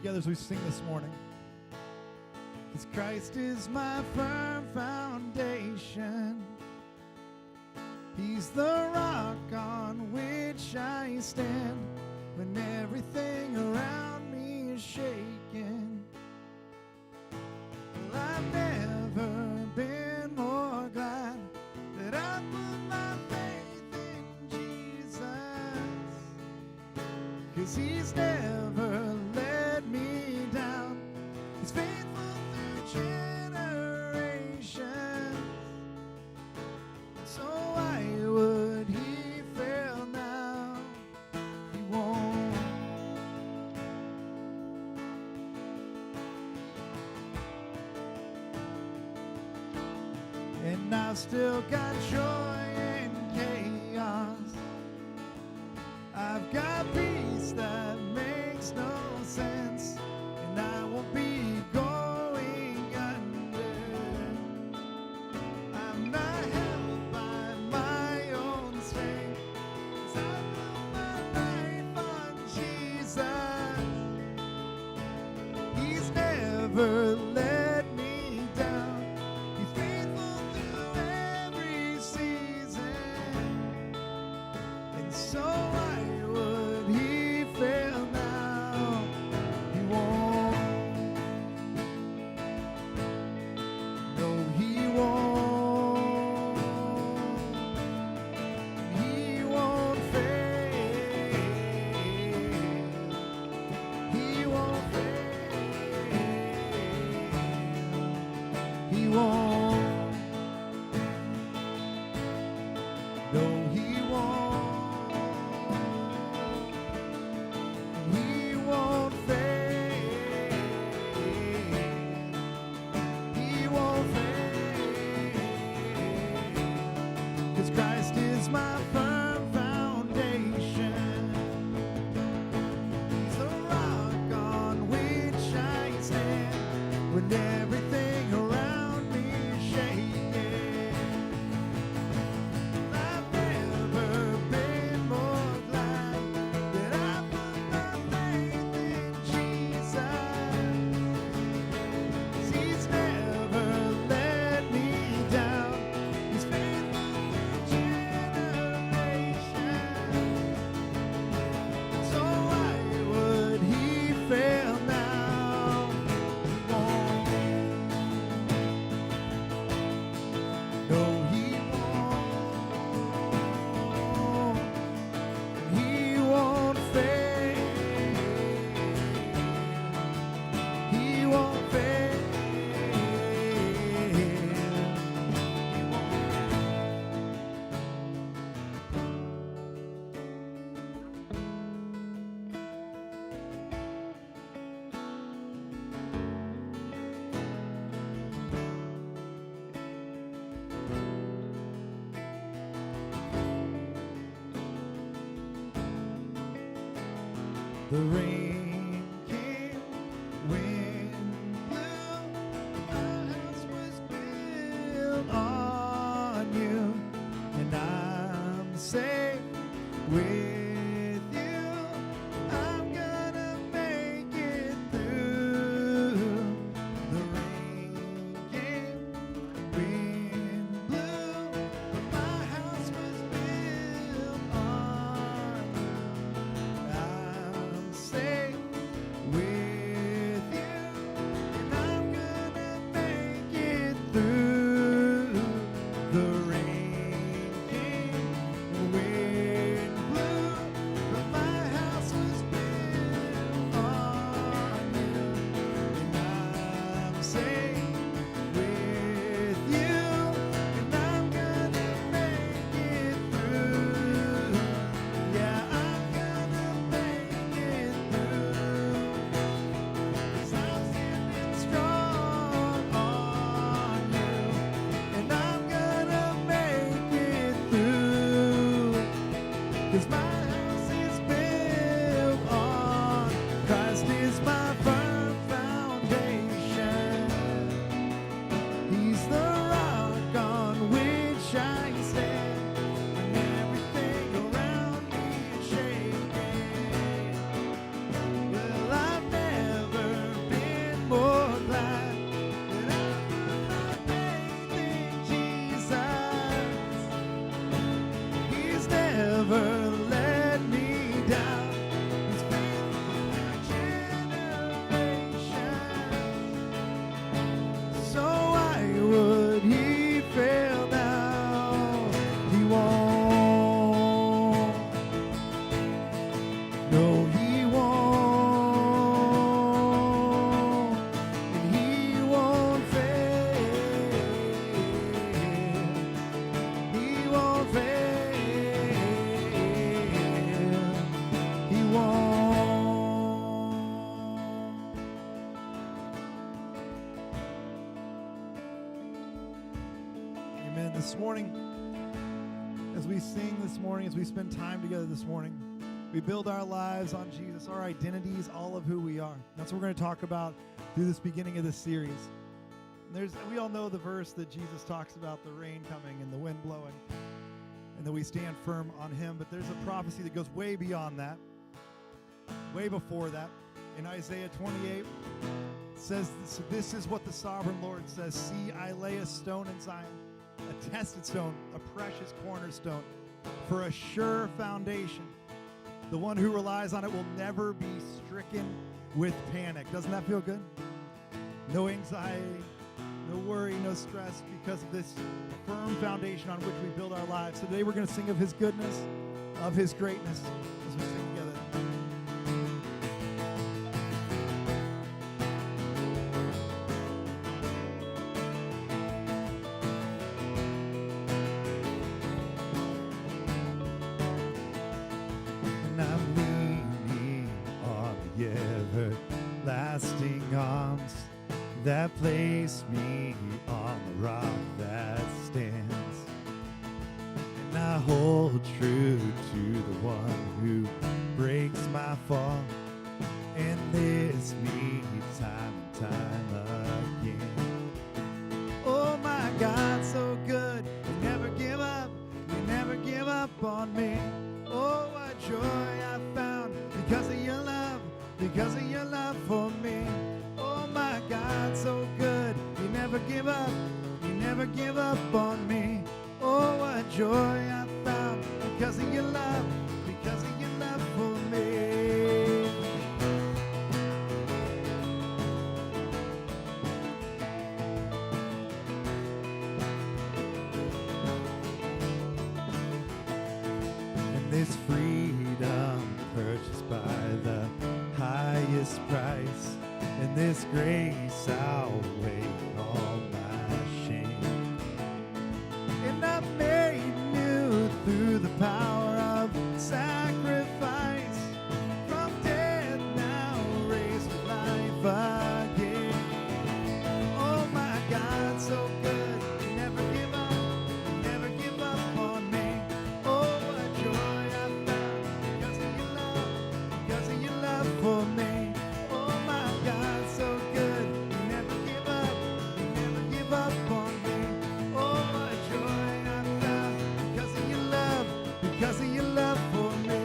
together as we sing this morning. Because Christ is my firm foundation. He's the rock on which I stand when everything around me is shaking. Well, I've never been more glad that I put my faith in Jesus. 'Cause He's never let me down. He's faithful through generations. So why would He fail now? He won't. And I've still got joy in chaos. I've got peace that makes no sense, and I won't be going under. I'm not held by my own strength, 'cause I put my life on Jesus. He's never let me down. He's faithful through every season. And so why would He fail now? He won't. No, He won't. He won't fail. He won't fail. He won't. No, He won't. He won't fail. He won't fail. 'Cause Christ is my firm foundation. He's the rock on which I stand when everything around me is shaking. I've never been more glad that I put my faith in Jesus. He's never let me down. He's faithful through generations. So why would He fail now? He won't. No, He won't. He won't fail. He won't fail. He won't. The rain came, wind blew, my house was built on you, and I'm safe with you. I'm gonna make it through. The rain came, wind blew, my house was built on you. I'm safe with you, and I'm gonna make it through. The rain came, the wind blew, but my house was built on you, and I'm safe with you, and I'm gonna make it through. Yeah, I'm gonna make it through. 'Cause I'm standing strong on you, and I'm gonna make it through. 'Cause my house is built on Christ is my firm foundation. He's the rock on which I stand when everything around me is shaking. Well, I've never this morning, as we sing this morning, as we spend time together this morning, we build our lives on Jesus, our identities, all of who we are. That's what we're going to talk about through this beginning of this series. We all know the verse that Jesus talks about the rain coming and the wind blowing, and that we stand firm on him. But there's a prophecy that goes way beyond that, way before that. In Isaiah 28, it says, this is what the sovereign Lord says, see, I lay a stone in Zion, a tested stone, a precious cornerstone, for a sure foundation. The one who relies on it will never be stricken with panic. Doesn't that feel good? No anxiety, no worry, no stress, because of this firm foundation on which we build our lives. So today we're going to sing of his goodness, of his greatness, as we sing together. And I'm leaning on the everlasting arms that place me on the rock that stands. And I hold true to the one who breaks my fall and lifts me time and time again. Oh my God, so good, you never give up on me. Oh, what joy I found because of your love for me. Oh my God, so good, you never give up on me. Oh, what joy I found because of your love for me. And this freedom purchased by the highest price, and this grace outweigh all my shame. And I'm made new through the power of sacrifice. From death now raised to life again. Oh my God, so good, you never give up on me. Oh, what joy I found because of your love for me. Oh my God, so good, you never give up on me. Oh, what joy I found because of your love for me.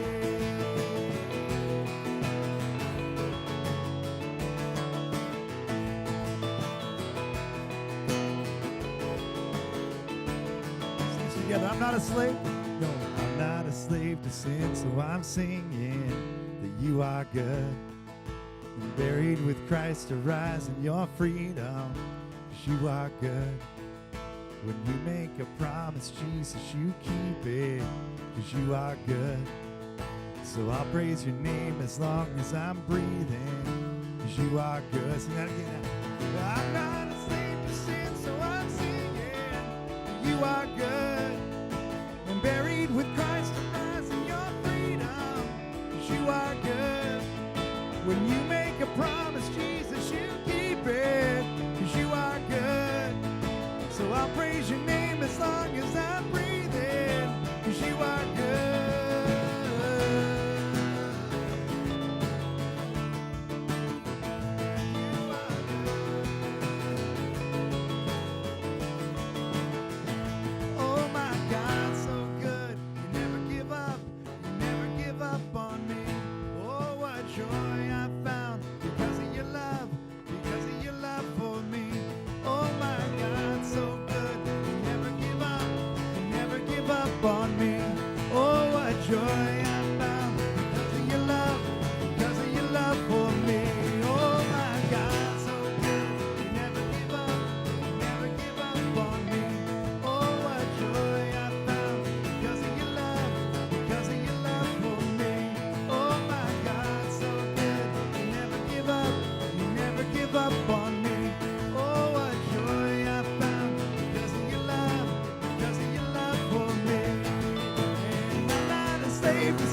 Sing this together. I'm not a slave. No, I'm not a slave to sin, so I'm singing that you are good. And buried with Christ to rise in your freedom, 'cause you are good. When you make a promise, Jesus, you keep it, 'cause you are good. So I'll praise your name as long as I'm breathing, 'cause you are good. Sing that again now. I'm not a slave to sin, so I'm singing that you are good. And buried with Christ to rise in your freedom, 'cause you are good. When you make a promise, Jesus, you keep it, 'cause you are good. So I'll praise your name as long as I'm breathing, 'cause you are good. You are good. Oh my God, so good, you never give up on me. Oh, what joy I found because of your love for me. Oh my God, so good, you never give up on me. Oh, what joy I found because of your love for me. Oh my God, so good, you never give up on me. Oh, what joy I found because of your love for me. Oh my God, so good, you never give up on me. Oh, what joy I found because of your love for me. And I'm not a slave to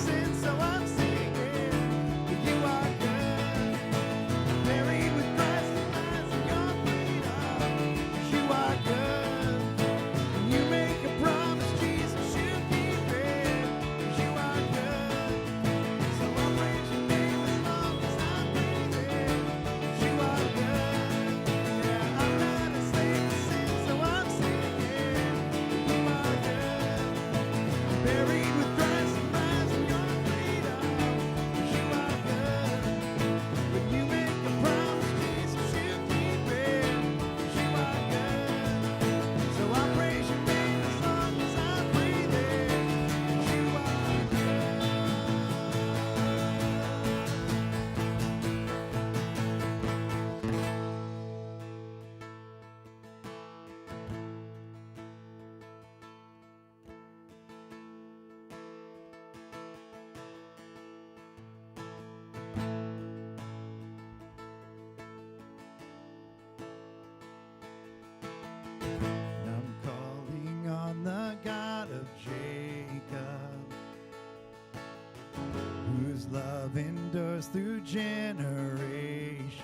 whose love endures through generations.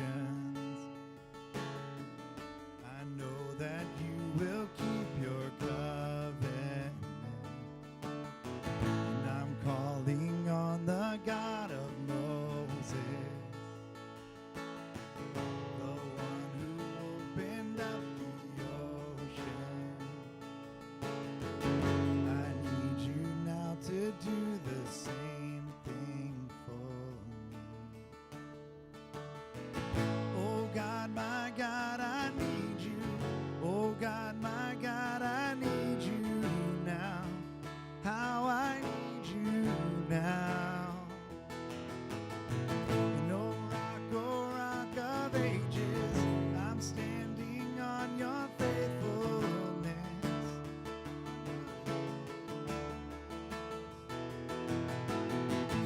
I know that you will keep your covenant. And I'm calling on the God of Moses, the one who opened up the ocean. I need you now to do the same thing for me. Oh God, my God, I need you. Oh God, my God, I need you now. How I need you now. And oh rock of ages, I'm standing on your faithfulness.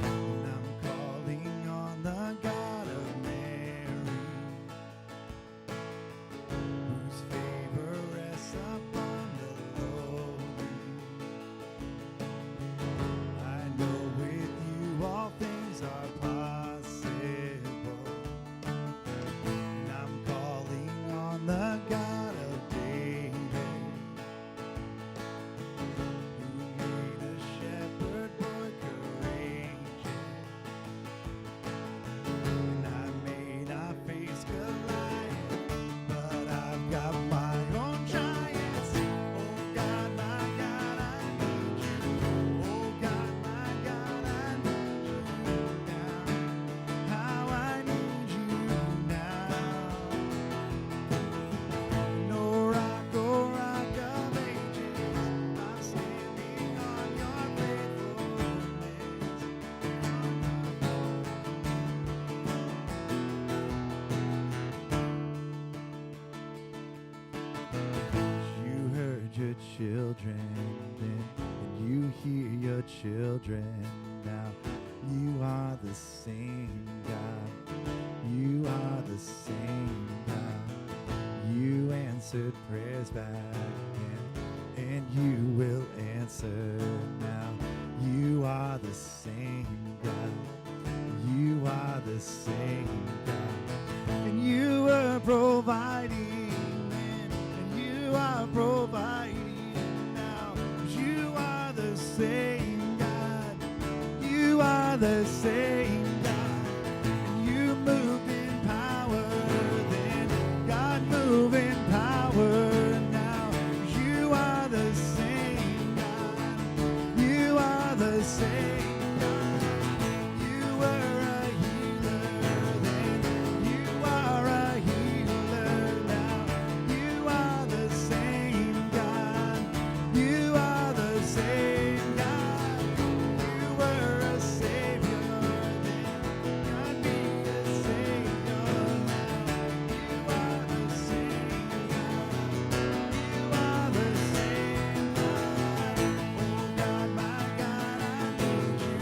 And I'm calling on the God of Mary, whose favor rests upon the lowly. I know with you all things are possible. And I'm calling on the God of David, who made a shepherd boy courageous. And I may not face Goliath, but I've got my own giants. Oh God, my God, I need you. Oh God, my God, I need you now. How I need you now. No rock, oh rock of ages, I'm standing on your faithfulness. You heard your children then, and you hear your children now. You are the same God. You are the same God. You answered prayers back then, and you will answer now. You are the same God. You are the same God. And you were providing then, and you are providing now. You are the same God. You are the same God. And you moved in power then, God move in power now. You are the same God. You are the same God. You were a healer then, you are a healer now. You are the same God. You are the same God. You were a savior then, God be a savior now. You are the same God. You are the same God. Oh God, my God, I need you.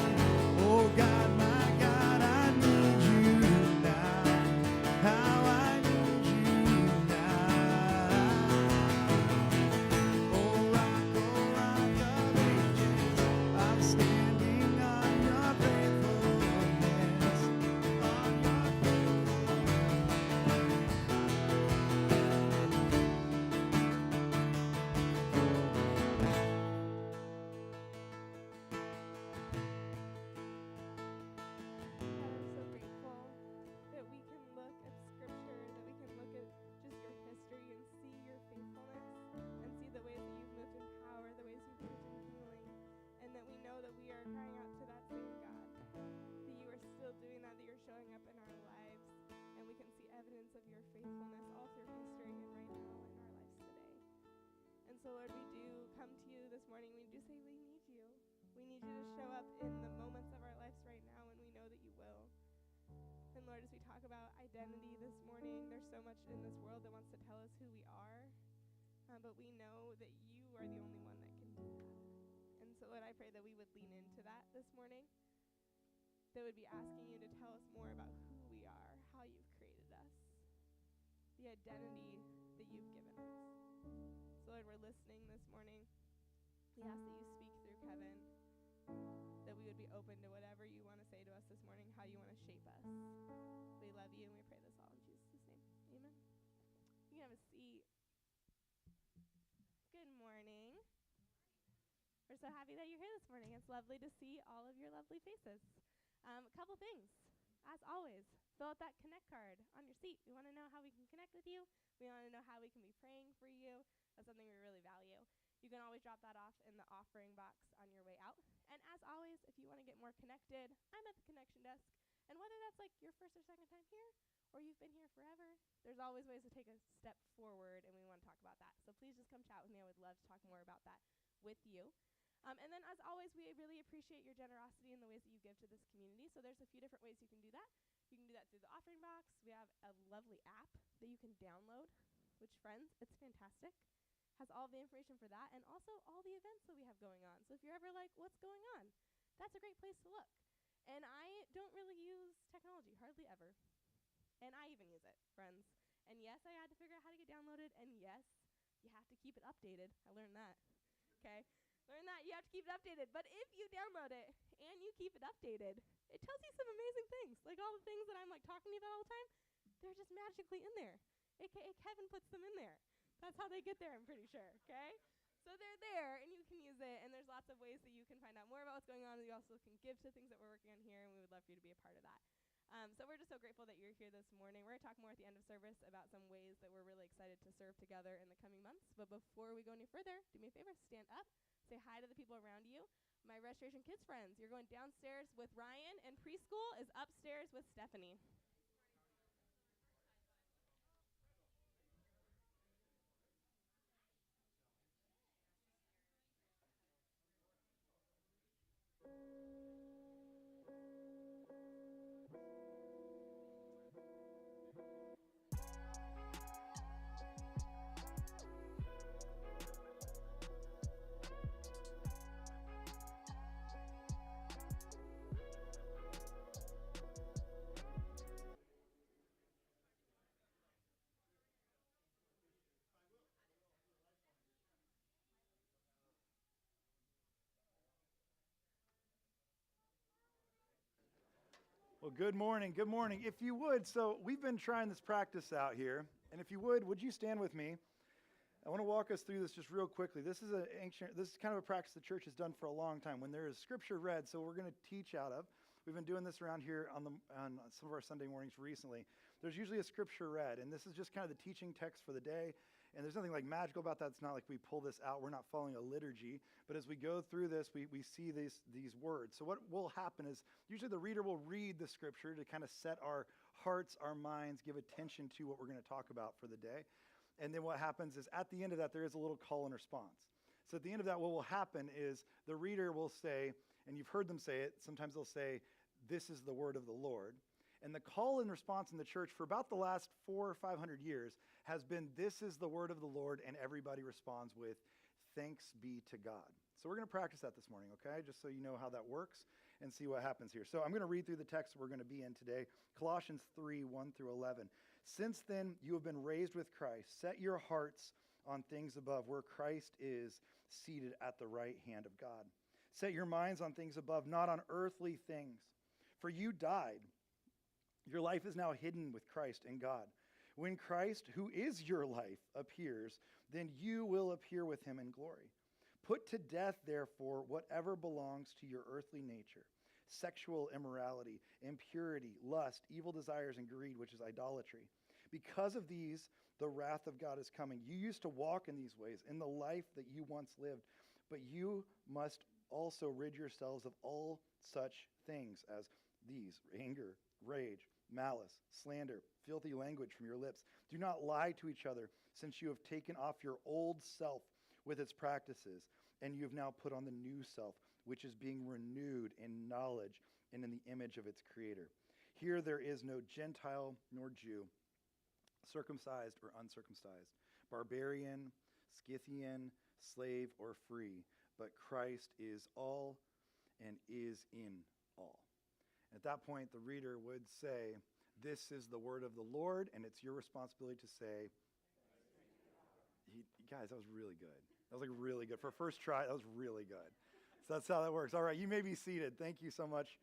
Oh God, my God, I need you now. How I need you now. Oh rock of ages, I'm standing on your faithfulness. On your I'm so grateful that we can look at Scripture, that we can look at just your history and see your faithfulness and see the ways that you've moved in power, the ways you've moved in healing, and that we know that we are crying out to that same God, that you are still doing that, that you're showing up in our lives, and we can see evidence of your faithfulness all through history and right now in our lives today. And so, Lord, we do come to you this morning. We do say we need you. We need you to show up in the moments of our lives right now, and we know that you will. And Lord, as we talk about identity this morning, there's so much in this world that wants to tell us who we are, but we know that you are the only one that can do that. And so, Lord, I pray that we would lean into that this morning, that would be asking you to tell us more about who we are, how you've created us, the identity that you've given us. So, Lord, we're listening this morning. We ask that you speak through Kevin, that we would be open to whatever you want to say to us us this morning, how you want to shape us. We love you, and we pray this all in Jesus' name. Amen. You can have a seat. Good morning. We're so happy that you're here this morning. It's lovely to see all of your lovely faces. A couple things. As always, fill out that connect card on your seat. We want to know how we can connect with you. We want to know how we can be praying for you. That's something we really value. You can always drop that off in the offering box on your way out. And as always, if you want to get more connected, I'm at the connection desk. And whether that's like your first or second time here, or you've been here forever, there's always ways to take a step forward, and we want to talk about that. So please just come chat with me. I would love to talk more about that with you. And then, as always, we really appreciate your generosity in the ways that you give to this community. So there's a few different ways you can do that. You can do that through the offering box. We have a lovely app that you can download, which, friends, it's fantastic. Has all the information for that, and also all the events that we have going on. So if you're ever like, what's going on? That's a great place to look. And I don't really use technology, hardly ever. And I even use it, friends. And yes, I had to figure out how to get downloaded, and yes, you have to keep it updated. I learned that, okay? Learn that you have to keep it updated. But if you download it and you keep it updated, it tells you some amazing things. Like all the things that I'm like talking to you about all the time, they're just magically in there. AKA Kevin puts them in there. That's how they get there, I'm pretty sure, okay? So they're there, and you can use it, and there's lots of ways that you can find out more about what's going on. You also can give to things that we're working on here, and we would love for you to be a part of that. So we're just so grateful that you're here this morning. We're going to talk more at the end of service about some ways that we're really excited to serve together in the coming months. But before we go any further, do me a favor, stand up, say hi to the people around you. My Restoration Kids friends, you're going downstairs with Ryan, and preschool is upstairs with Stephanie. Well, good morning. Good morning. If you would, so we've been trying this practice out here, and if you would you stand with me? I want to walk us through this just real quickly. This is kind of a practice the church has done for a long time. When there is scripture read, so we're going to teach out of. We've been doing this around here on some of our Sunday mornings recently. There's usually a scripture read, and this is just kind of the teaching text for the day. And there's nothing like magical about that. It's not like we pull this out. We're not following a liturgy. But as we go through this, we see these words. So what will happen is usually the reader will read the scripture to kind of set our hearts, our minds, give attention to what we're going to talk about for the day. And then what happens is at the end of that, there is a little call and response. So at the end of that, what will happen is the reader will say, and you've heard them say it, sometimes they'll say, "This is the word of the Lord." And the call and response in the church for about the last 400 or 500 years has been, "This is the word of the Lord," and everybody responds with, "Thanks be to God." So we're going to practice that this morning, okay? Just so you know how that works and see what happens here. So I'm going to read through the text we're going to be in today. Colossians 3, 1 through 11. "Since then you have been raised with Christ. Set your hearts on things above, where Christ is seated at the right hand of God. Set your minds on things above, not on earthly things. For you died. Your life is now hidden with Christ in God. When Christ, who is your life, appears, then you will appear with him in glory. Put to death, therefore, whatever belongs to your earthly nature: sexual immorality, impurity, lust, evil desires, and greed, which is idolatry. Because of these, the wrath of God is coming. You used to walk in these ways in the life that you once lived, but you must also rid yourselves of all such things as these: anger, rage, malice, slander, filthy language from your lips. Do not lie to each other, since you have taken off your old self with its practices, and you have now put on the new self, which is being renewed in knowledge and in the image of its creator. Here there is no Gentile nor Jew, circumcised or uncircumcised, barbarian, Scythian, slave or free, but Christ is all and is in all." At that point, the reader would say, "This is the word of the Lord," and it's your responsibility to say, guys, that was really good. That was like really good. For a first try, that was really good. So that's how that works. All right, you may be seated. Thank you so much.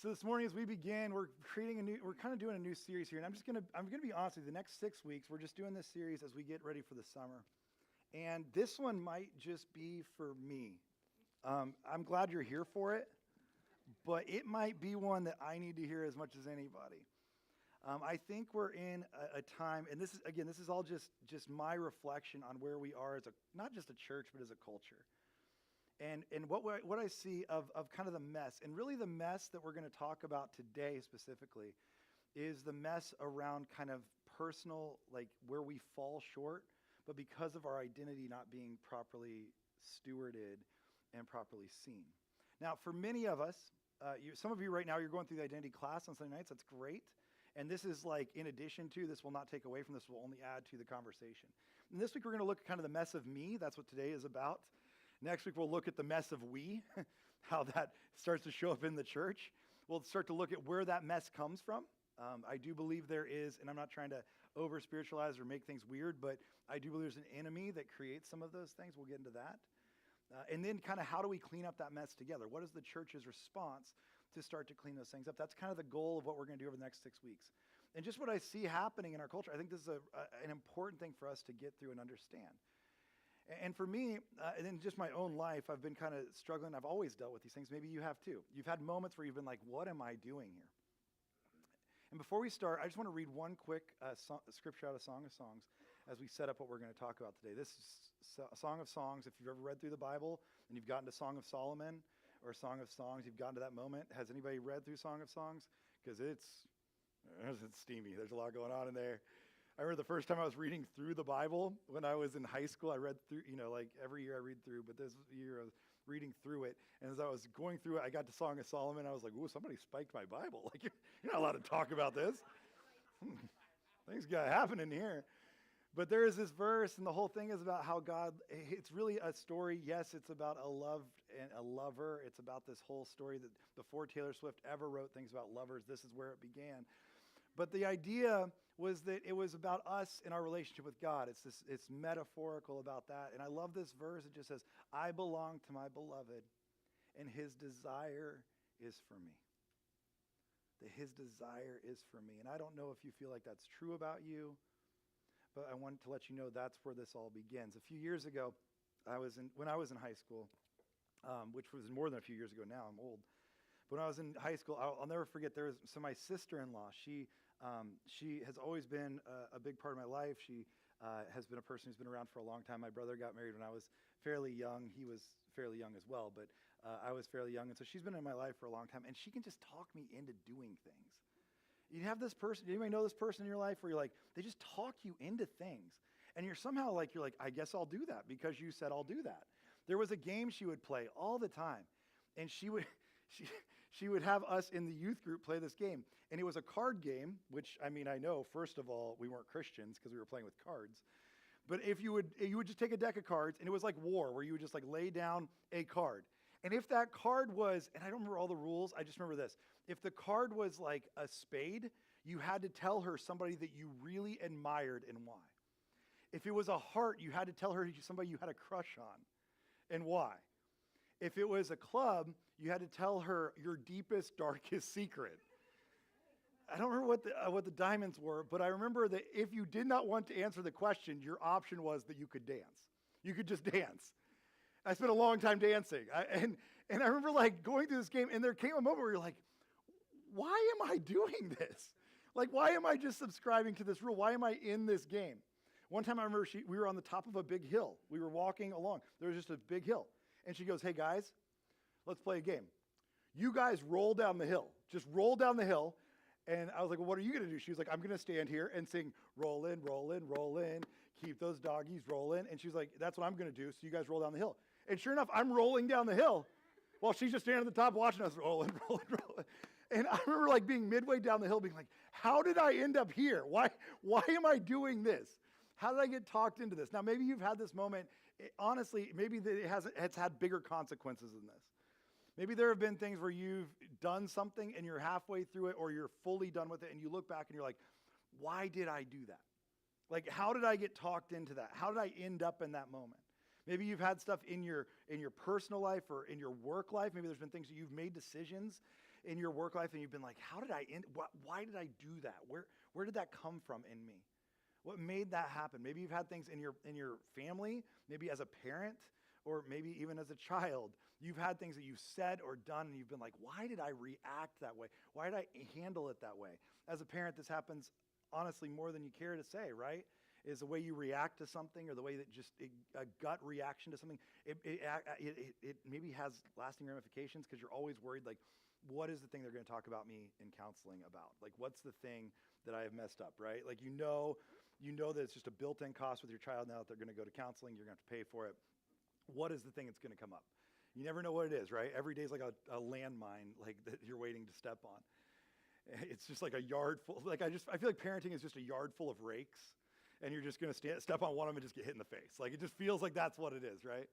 So this morning, as we begin, we're kind of doing a new series here, and I'm gonna be honest with you. The next 6 weeks, we're just doing this series as we get ready for the summer, and this one might just be for me. I'm glad you're here for it, but it might be one that I need to hear as much as anybody. I think we're in a time, and this is all just my reflection on where we are as not just a church, but as a culture. And what I see of kind of the mess, and really the mess that we're going to talk about today specifically, is the mess around kind of personal, like where we fall short, but because of our identity not being properly stewarded and properly seen. Now, for many of us, some of you right now, you're going through the identity class on Sunday nights. That's great. And this is like, in addition to, this will not take away from this, will only add to the conversation. And this week, we're going to look at kind of the mess of me. That's what today is about. Next week, we'll look at the mess of we, how that starts to show up in the church. We'll start to look at where that mess comes from. I do believe there is, and I'm not trying to over-spiritualize or make things weird, but I do believe there's an enemy that creates some of those things. We'll get into that. And then kind of how do we clean up that mess together? What is the church's response to start to clean those things up? That's kind of the goal of what we're going to do over the next 6 weeks. And just what I see happening in our culture, I think this is an important thing for us to get through and understand. And for me, and in just my own life, I've been kind of struggling. I've always dealt with these things. Maybe you have too. You've had moments where you've been like, what am I doing here? And before we start, I just want to read one quick scripture out of Song of Songs as we set up what we're going to talk about today. This is Song of Songs. If you've ever read through the Bible and you've gotten to Song of Solomon or Song of Songs, you've gotten to that moment. Has anybody read through Song of Songs? Because it's steamy. There's a lot going on in there. I remember the first time I was reading through the Bible when I was in high school. I read through, like every year I read through, but this year I was reading through it. And as I was going through it, I got to Song of Solomon. I was like, ooh, somebody spiked my Bible. Like, you're not allowed to talk about this. Things got happening here. But there is this verse, and the whole thing is about how God, it's really a story. Yes, it's about a love and a lover. It's about this whole story that before Taylor Swift ever wrote things about lovers, this is where it began. But the idea was that it was about us and our relationship with God. It's metaphorical about that. And I love this verse. It just says, I belong to my beloved, and his desire is for me. That his desire is for me. And I don't know if you feel like that's true about you, but I wanted to let you know that's where this all begins. A few years ago, when I was in high school, which was more than a few years ago now, I'm old. But when I was in high school, I'll never forget, my sister-in-law, she has always been a big part of my life. She has been a person who's been around for a long time. My brother got married when I was fairly young. He was fairly young as well, but I was fairly young. And so she's been in my life for a long time, and she can just talk me into doing things. You have this person, anybody know this person in your life where you're like, they just talk you into things. And you're somehow like, I guess I'll do that because you said I'll do that. There was a game she would play all the time, and she would have us in the youth group play this game. And it was a card game, which, I know, first of all, we weren't Christians because we were playing with cards. But if you would just take a deck of cards, and it was like war, where you would just like lay down a card. And if that card was, and I don't remember all the rules, I just remember this. If the card was like a spade, you had to tell her somebody that you really admired and why. If it was a heart, you had to tell her somebody you had a crush on and why. If it was a club, you had to tell her your deepest, darkest secret. I don't remember what the diamonds were, but I remember that if you did not want to answer the question, your option was that you could dance. You could just dance. I spent a long time dancing. And I remember like going through this game, and there came a moment where you're like, why am I doing this? Like, why am I just subscribing to this rule? Why am I in this game? One time I remember we were on the top of a big hill. We were walking along. There was just a big hill. And she goes, hey guys, let's play a game. You guys roll down the hill. Just roll down the hill. And I was like, well, what are you going to do? She was like, I'm going to stand here and sing, roll in, roll in, roll in, keep those doggies rolling. And she was like, that's what I'm going to do. So you guys roll down the hill. And sure enough, I'm rolling down the hill while she's just standing at the top watching us rolling, rolling, rolling. And I remember like being midway down the hill being like, how did I end up here? Why am I doing this? How did I get talked into this? Now, maybe you've had this moment. Honestly, maybe it's had bigger consequences than this. Maybe there have been things where you've done something and you're halfway through it or you're fully done with it and you look back and you're like, why did I do that? Like, how did I get talked into that? How did I end up in that moment? Maybe you've had stuff in your personal life or in your work life. Maybe there's been things that you've made decisions in your work life and you've been like, how did I end? Why did I do that? Where did that come from in me? What made that happen? Maybe you've had things in your family, maybe as a parent, or maybe even as a child. You've had things that you've said or done and you've been like, why did I react that way? Why did I handle it that way? As a parent, this happens honestly more than you care to say, right? Is the way you react to something or the way that just a gut reaction to something, it maybe has lasting ramifications because you're always worried, like, what is the thing they're going to talk about me in counseling about? Like, what's the thing that I have messed up, right? Like, you know that it's just a built-in cost with your child now that they're going to go to counseling, you're going to have to pay for it. What is the thing that's going to come up? You never know what it is, right? Every day is like a landmine, like that you're waiting to step on. It's just like a yard full. Like I feel like parenting is just a yard full of rakes, and you're just going to step on one of them and just get hit in the face. Like it just feels like that's what it is, right?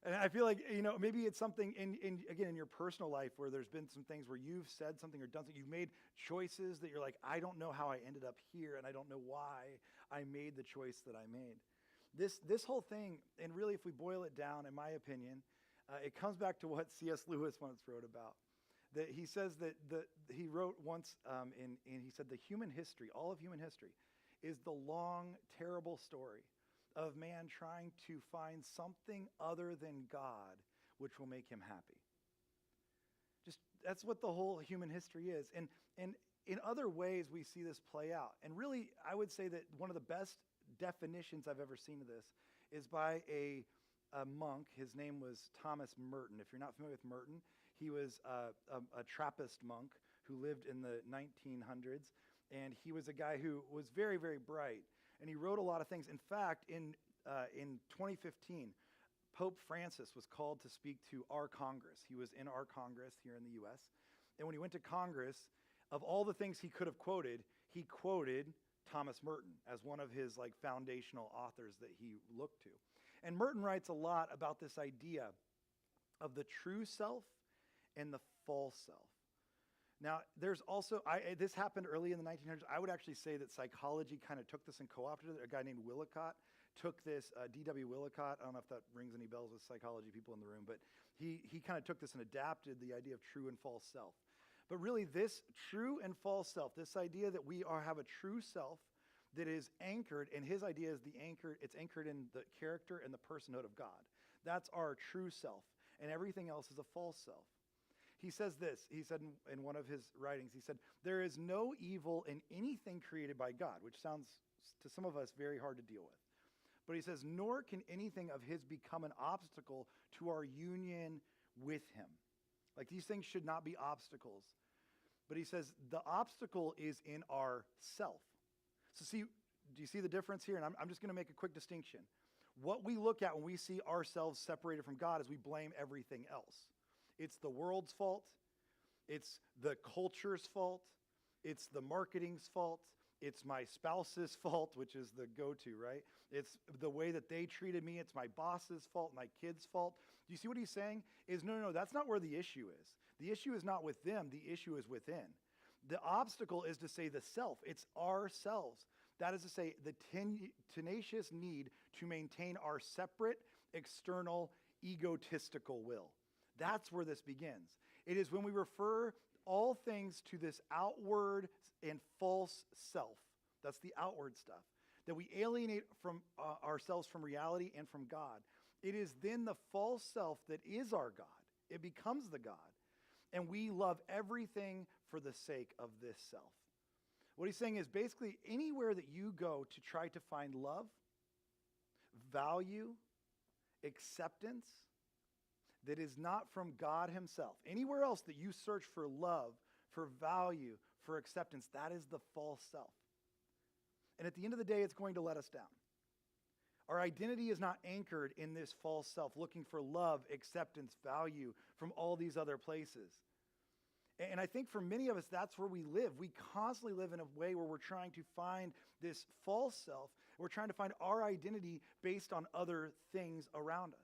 And I feel like, maybe it's something in your personal life where there's been some things where you've said something or done something. You've made choices that you're like, I don't know how I ended up here, and I don't know why I made the choice that I made. This whole thing, and really if we boil it down, in my opinion, it comes back to what C.S. Lewis once wrote about. That he says that he wrote once, and he said the human history, all of human history, is the long, terrible story of man trying to find something other than God which will make him happy. Just that's what the whole human history is. And in other ways we see this play out. And really, I would say that one of the best definitions I've ever seen of this is by a monk. His name was Thomas Merton. If you're not familiar with Merton, he was a Trappist monk who lived in the 1900s. And he was a guy who was very, very bright. And he wrote a lot of things. In fact, in 2015, Pope Francis was called to speak to our Congress. He was in our Congress here in the U.S. And when he went to Congress, of all the things he could have quoted, he quoted Thomas Merton as one of his foundational authors that he looked to. And Merton writes a lot about this idea of the true self and the false self. Now, there's also, this happened early in the 1900s. I would actually say that psychology kind of took this and co-opted it. A guy named Willicott took this, D.W. Willicott, I don't know if that rings any bells with psychology people in the room, but he kind of took this and adapted the idea of true and false self. But really, this true and false self, this idea that we have a true self that is anchored, and his idea is it's anchored in the character and the personhood of God. That's our true self, and everything else is a false self. He says this, he said in one of his writings, he said, there is no evil in anything created by God, which sounds to some of us very hard to deal with. But he says, nor can anything of his become an obstacle to our union with him. Like these things should not be obstacles. But he says, the obstacle is in our self. So do you see the difference here? And I'm just going to make a quick distinction. What we look at when we see ourselves separated from God is we blame everything else. It's the world's fault. It's the culture's fault. It's the marketing's fault. It's my spouse's fault, which is the go-to, right? It's the way that they treated me. It's my boss's fault, my kid's fault. Do you see what he's saying? No, that's not where the issue is. The issue is not with them. The issue is within. The obstacle is to say the self. It's ourselves. That is to say the tenacious need to maintain our separate, external, egotistical will. That's where this begins. It is when we refer all things to this outward and false self. That's the outward stuff. That we alienate from ourselves from reality and from God. It is then the false self that is our God. It becomes the God. And we love everything for the sake of this self. What he's saying is basically anywhere that you go to try to find love, value, acceptance, that is not from God himself. Anywhere else that you search for love, for value, for acceptance, that is the false self. And at the end of the day, it's going to let us down. Our identity is not anchored in this false self, looking for love, acceptance, value from all these other places. And I think for many of us, that's where we live. We constantly live in a way where we're trying to find this false self. We're trying to find our identity based on other things around us.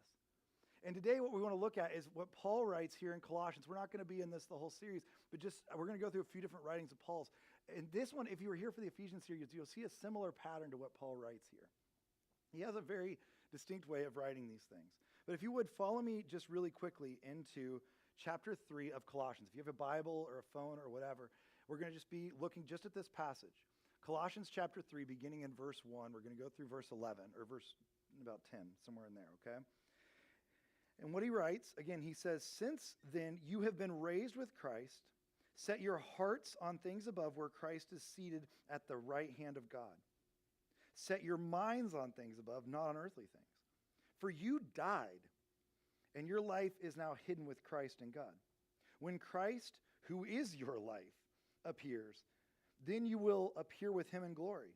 And today what we want to look at is what Paul writes here in Colossians. We're not going to be in this the whole series, but we're going to go through a few different writings of Paul's. And this one, if you were here for the Ephesians series, you'll see a similar pattern to what Paul writes here. He has a very distinct way of writing these things. But if you would follow me just really quickly into chapter 3 of Colossians. If you have a Bible or a phone or whatever, we're going to just be looking just at this passage. Colossians chapter 3, beginning in verse 1. We're going to go through verse 11, or verse about 10, somewhere in there, okay? And what he writes, again, he says, "Since then you have been raised with Christ, set your hearts on things above where Christ is seated at the right hand of God. Set your minds on things above, not on earthly things. For you died, and your life is now hidden with Christ in God. When Christ, who is your life, appears, then you will appear with him in glory.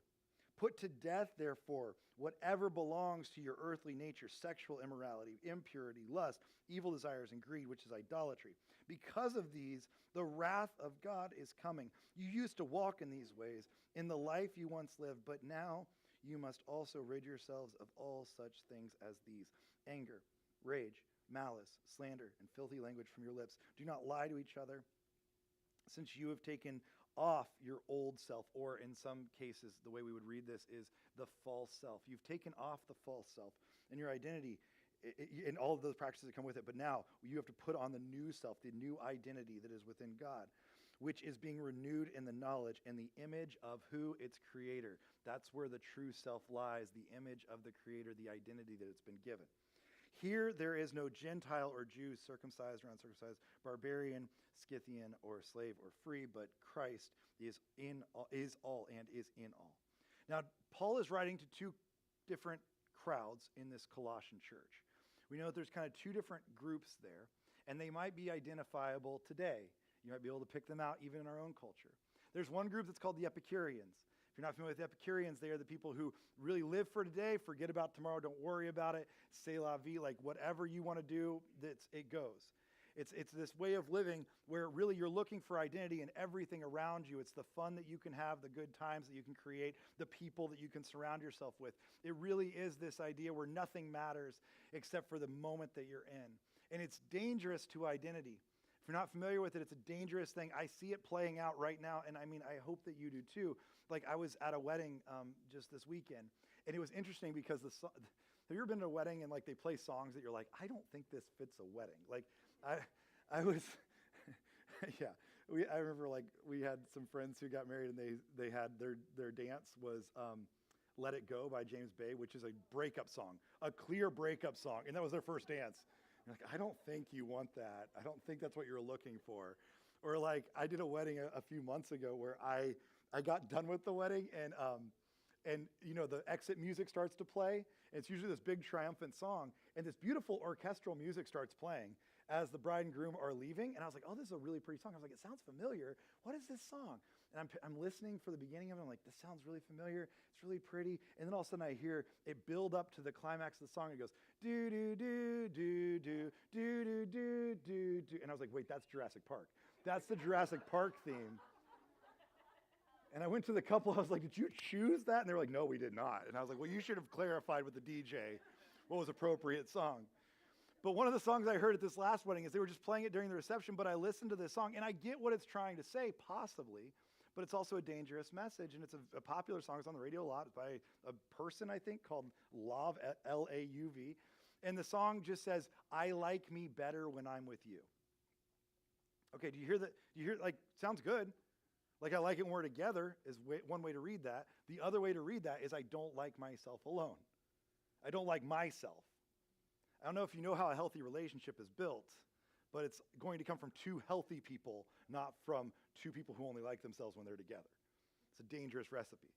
Put to death, therefore, whatever belongs to your earthly nature, sexual immorality, impurity, lust, evil desires, and greed, which is idolatry. Because of these, the wrath of God is coming. You used to walk in these ways in the life you once lived, but now you must also rid yourselves of all such things as these: anger, rage, malice, slander, and filthy language from your lips. Do not lie to each other, since you have taken off your old self, or in some cases, the way we would read this is the false self. You've taken off the false self and your identity and all of those practices that come with it, but now you have to put on the new self, the new identity that is within God, which is being renewed in the knowledge and the image of who? Its creator. That's where the true self lies, the image of the creator, the identity that it's been given. Here there is no Gentile or Jew, circumcised or uncircumcised, barbarian, Scythian, or slave or free, but Christ is all and is in all. Now, Paul is writing to two different crowds in this Colossian church. We know that there's kind of two different groups there, and they might be identifiable today. You might be able to pick them out even in our own culture. There's one group that's called the Epicureans. If you're not familiar with the Epicureans, they are the people who really live for today, forget about tomorrow, don't worry about it, c'est la vie, like whatever you want to do, it goes. It's this way of living where really you're looking for identity in everything around you. It's the fun that you can have, the good times that you can create, the people that you can surround yourself with. It really is this idea where nothing matters except for the moment that you're in. And it's dangerous to identity. If you're not familiar with it, it's a dangerous thing. I see it playing out right now, and I mean, I hope that you do too. Like, I was at a wedding just this weekend, and it was interesting because have you ever been to a wedding and like they play songs that you're like, I don't think this fits a wedding? Like, I was, yeah. I remember like we had some friends who got married, and they had their dance was "Let It Go" by James Bay, which is a breakup song, a clear breakup song, and that was their first dance. You're like, I don't think you want that. I don't think that's what you're looking for. Or like, I did a wedding a few months ago where I got done with the wedding, and you know, the exit music starts to play. And it's usually this big triumphant song, and this beautiful orchestral music starts playing as the bride and groom are leaving. And I was like, oh, this is a really pretty song. I was like, it sounds familiar. What is this song? And I'm listening for the beginning of it. I'm like, this sounds really familiar. It's really pretty. And then all of a sudden I hear it build up to the climax of the song. It goes, do, do, do, do, do, do, do, do, do, do. And I was like, wait, that's Jurassic Park. That's the Jurassic Park theme. And I went to the couple. I was like, did you choose that? And they were like, no, we did not. And I was like, well, you should have clarified with the DJ what was appropriate song. But one of the songs I heard at this last wedding is they were just playing it during the reception, but I listened to this song, and I get what it's trying to say, possibly, but it's also a dangerous message, and it's a popular song. It's on the radio a lot. It's by a person, I think, called Lauv, L-A-U-V, and the song just says, I like me better when I'm with you. Okay, do you hear that? Do you hear, like, sounds good. Like, I like it when we're together is one way to read that. The other way to read that is I don't like myself alone. I don't like myself. I don't know if you know how a healthy relationship is built, but it's going to come from two healthy people, not from two people who only like themselves when they're together. It's a dangerous recipe,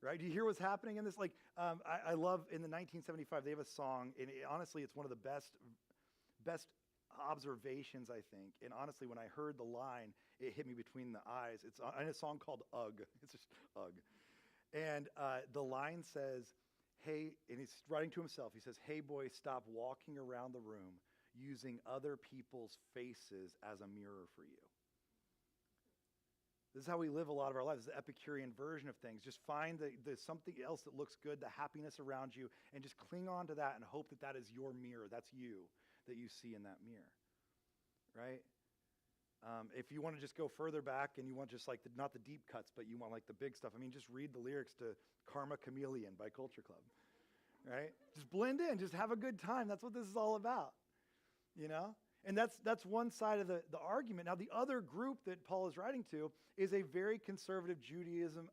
right? Do you hear what's happening in this? Like, I love in the 1975, they have a song, and honestly, it's one of the best observations, I think. And honestly, when I heard the line, it hit me between the eyes. It's in a song called Ugh. It's just Ugh. And the line says, hey, and he's writing to himself. He says, hey, boy, stop walking around the room using other people's faces as a mirror for you. This is how we live a lot of our lives, the Epicurean version of things. Just find the something else that looks good, the happiness around you, and just cling on to that and hope that that is your mirror. That's you that you see in that mirror, right? If you want to just go further back and you want just like, not the deep cuts, but you want like the big stuff, I mean, just read the lyrics to Karma Chameleon by Culture Club, right? Just blend in, just have a good time. That's what this is all about, you know? And that's one side of the argument. Now, the other group that Paul is writing to is a very conservative Judaism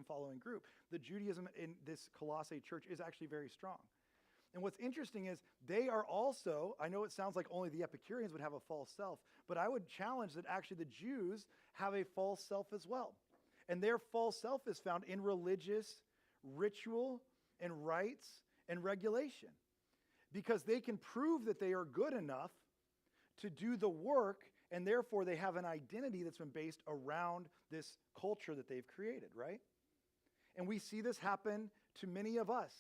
following group. The Judaism in this Colossae church is actually very strong. And what's interesting is they are also, I know it sounds like only the Epicureans would have a false self, but I would challenge that actually the Jews have a false self as well. And their false self is found in religious ritual and rites and regulation, because they can prove that they are good enough to do the work, and therefore they have an identity that's been based around this culture that they've created, right? And we see this happen to many of us.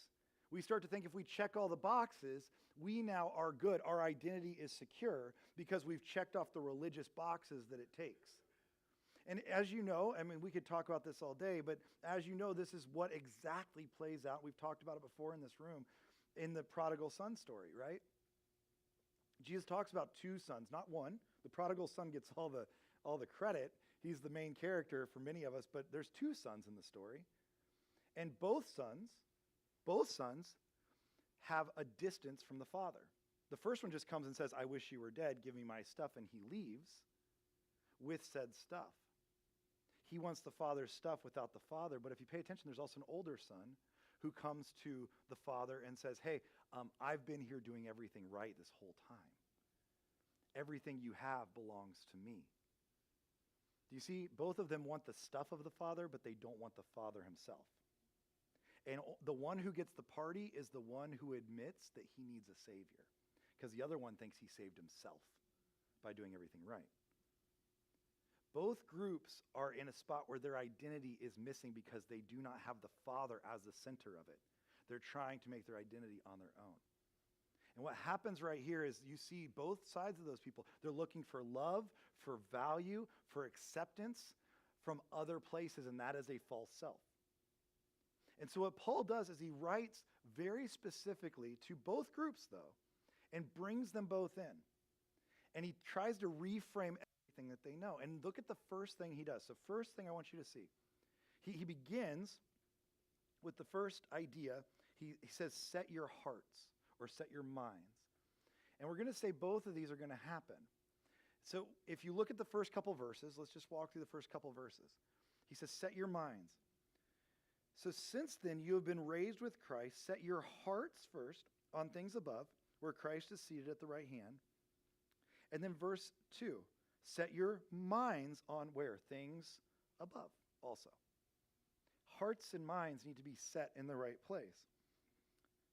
We start to think if we check all the boxes, we now are good. Our identity is secure because we've checked off the religious boxes that it takes. And as you know, I mean, we could talk about this all day, but as you know, this is what exactly plays out. We've talked about it before in this room in the prodigal son story, right? Jesus talks about two sons, not one. The prodigal son gets all the credit. He's the main character for many of us, but there's two sons in the story. And both sons have a distance from the father. The first one just comes and says, "I wish you were dead, give me my stuff," and he leaves with said stuff. He wants the father's stuff without the father, but if you pay attention, there's also an older son who comes to the father and says, "Hey, I've been here doing everything right this whole time. Everything you have belongs to me." Do you see? Both of them want the stuff of the father, but they don't want the father himself. And the one who gets the party is the one who admits that he needs a savior, because the other one thinks he saved himself by doing everything right. Both groups are in a spot where their identity is missing because they do not have the Father as the center of it. They're trying to make their identity on their own. And what happens right here is you see both sides of those people. They're looking for love, for value, for acceptance from other places, and that is a false self. And so what Paul does is he writes very specifically to both groups, though, and brings them both in. And he tries to reframe everything that they know. And look at the first thing he does. So first thing I want you to see. He begins with the first idea. He says, set your hearts, or set your minds. And we're going to say both of these are going to happen. So if you look at the first couple verses, let's just walk through the first couple verses. He says, set your minds. So since then you have been raised with Christ, set your hearts first on things above, where Christ is seated at the right hand. And then verse 2, set your minds on where? Things above also. Hearts and minds need to be set in the right place.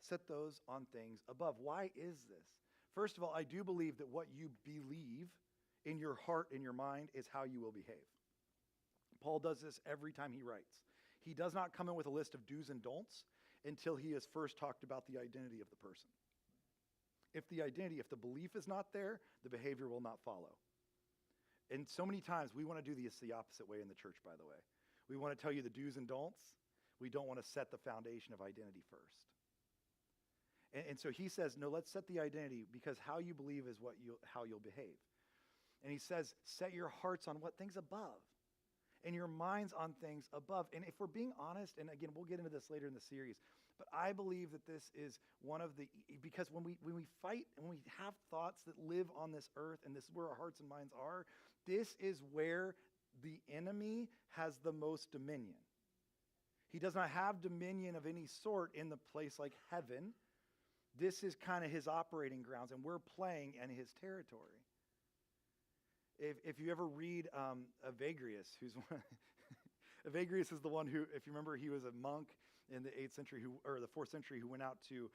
Set those on things above. Why is this? First of all, I do believe that what you believe in your heart and your mind is how you will behave. Paul does this every time he writes. He does not come in with a list of do's and don'ts until he has first talked about the identity of the person. If the belief is not there, the behavior will not follow. And so many times we want to do this the opposite way in the church, by the way. We want to tell you the do's and don'ts. We don't want to set the foundation of identity first. And so he says, no, let's set the identity, because how you believe is how you'll behave. And he says, set your hearts on what? Things above. And your minds on things above. And if we're being honest, and again, we'll get into this later in the series, but I believe that this is one of because when we fight and when we have thoughts that live on this earth, and this is where our hearts and minds are, this is where the enemy has the most dominion. He does not have dominion of any sort in the place like heaven. This is kind of his operating grounds, and we're playing in his territory. If you ever read Evagrius, who's one, Evagrius is the one who, if you remember, he was a monk in the 8th century or the 4th century who went out to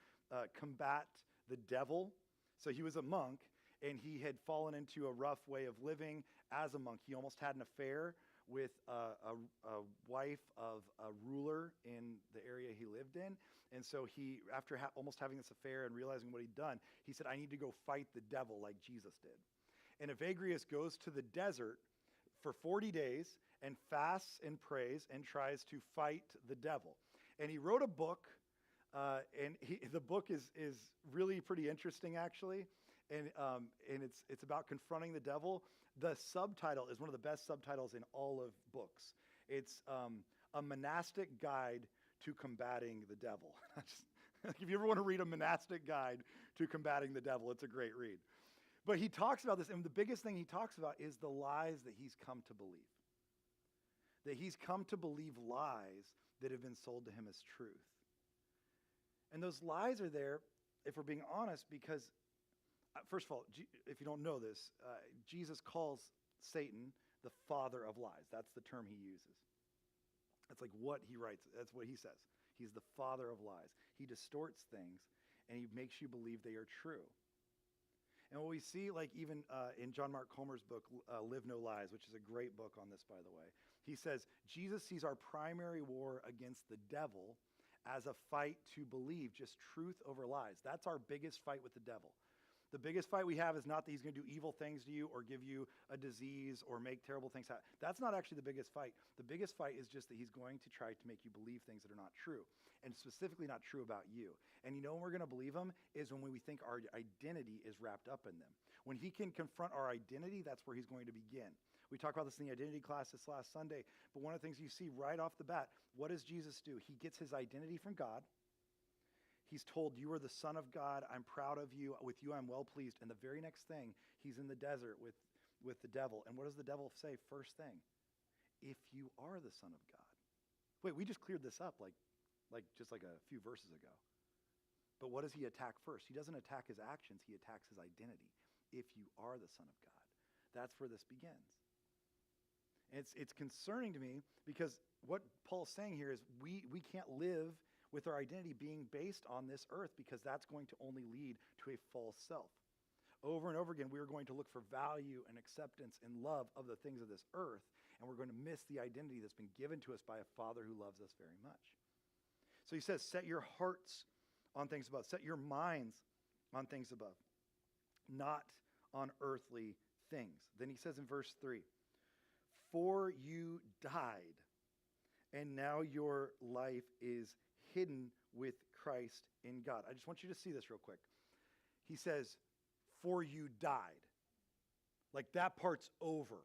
combat the devil. So he was a monk, and he had fallen into a rough way of living as a monk. He almost had an affair with a wife of a ruler in the area he lived in. And so he, after almost having this affair and realizing what he'd done, he said, I need to go fight the devil like Jesus did. And Evagrius goes to the desert for 40 days and fasts and prays and tries to fight the devil. And he wrote a book, and the book is really pretty interesting, actually. And it's about confronting the devil. The subtitle is one of the best subtitles in all of books. It's a monastic guide to combating the devil. Like if you ever want to read a monastic guide to combating the devil, it's a great read. But he talks about this, and the biggest thing he talks about is the lies that he's come to believe. That he's come to believe lies that have been sold to him as truth. And those lies are there, if we're being honest, because, first of all, if you don't know this, Jesus calls Satan the father of lies. That's the term he uses. That's like what he writes. That's what he says. He's the father of lies. He distorts things, and he makes you believe they are true. And what we see, like even in John Mark Comer's book, Live No Lies, which is a great book on this, by the way, he says, Jesus sees our primary war against the devil as a fight to believe just truth over lies. That's our biggest fight with the devil. The biggest fight we have is not that he's going to do evil things to you or give you a disease or make terrible things happen. That's not actually the biggest fight. The biggest fight is just that he's going to try to make you believe things that are not true, and specifically not true about you. And you know when we're going to believe him is when we think our identity is wrapped up in them. When he can confront our identity, that's where he's going to begin. We talked about this in the identity class this last Sunday, but one of the things you see right off the bat, what does Jesus do? He gets his identity from God. He's told, you are the Son of God. I'm proud of you. With you, I'm well pleased. And the very next thing, he's in the desert with the devil. And what does the devil say first thing? If you are the Son of God. Wait, we just cleared this up like a few verses ago. But what does he attack first? He doesn't attack his actions. He attacks his identity. If you are the Son of God. That's where this begins. And it's concerning to me because what Paul's saying here is we can't live with our identity being based on this earth, because that's going to only lead to a false self. Over and over again, we are going to look for value and acceptance and love of the things of this earth, and we're going to miss the identity that's been given to us by a Father who loves us very much. So he says, set your hearts on things above. Set your minds on things above, not on earthly things. Then he says in verse 3, for you died, and now your life is hidden with Christ in God. I just want you to see this real quick. He says, for you died. Like that part's over.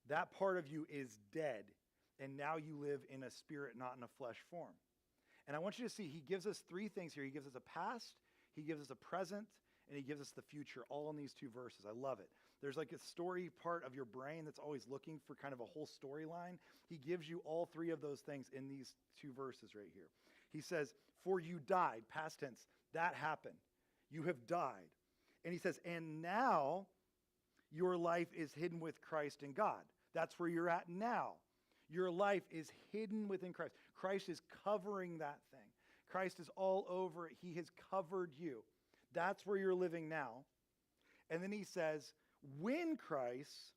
That part of you is dead, and now you live in a spirit, not in a flesh form. And I want you to see, he gives us three things here. He gives us a past, he gives us a present, and he gives us the future, all in these two verses. I love it. There's like a story part of your brain that's always looking for kind of a whole storyline. He gives you all three of those things in these two verses right here. He says, for you died, past tense, that happened. You have died. And he says, and now your life is hidden with Christ in God. That's where you're at now. Your life is hidden within Christ. Christ is covering that thing. Christ is all over it. He has covered you. That's where you're living now. And then he says, when Christ,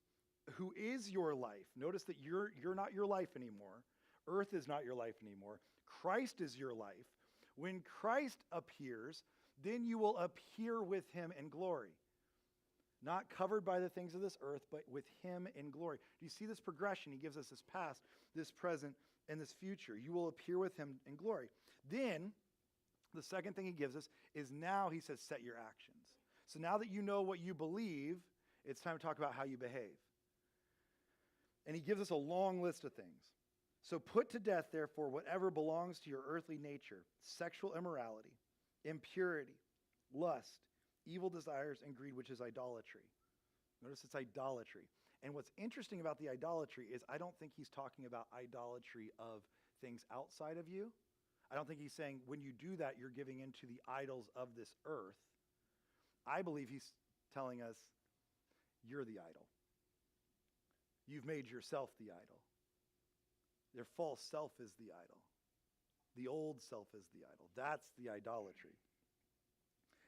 who is your life, notice that you're not your life anymore. Earth is not your life anymore. Christ is your life. When Christ appears, then you will appear with him in glory. Not covered by the things of this earth, but with him in glory. Do you see this progression? He gives us this past, this present, and this future. You will appear with him in glory. Then, the second thing he gives us is now he says, set your actions. So now that you know what you believe, it's time to talk about how you behave. And he gives us a long list of things. So put to death, therefore, whatever belongs to your earthly nature, sexual immorality, impurity, lust, evil desires, and greed, which is idolatry. Notice it's idolatry. And what's interesting about the idolatry is I don't think he's talking about idolatry of things outside of you. I don't think he's saying when you do that, you're giving into the idols of this earth. I believe he's telling us you're the idol. You've made yourself the idol. Their false self is the idol. The old self is the idol. That's the idolatry.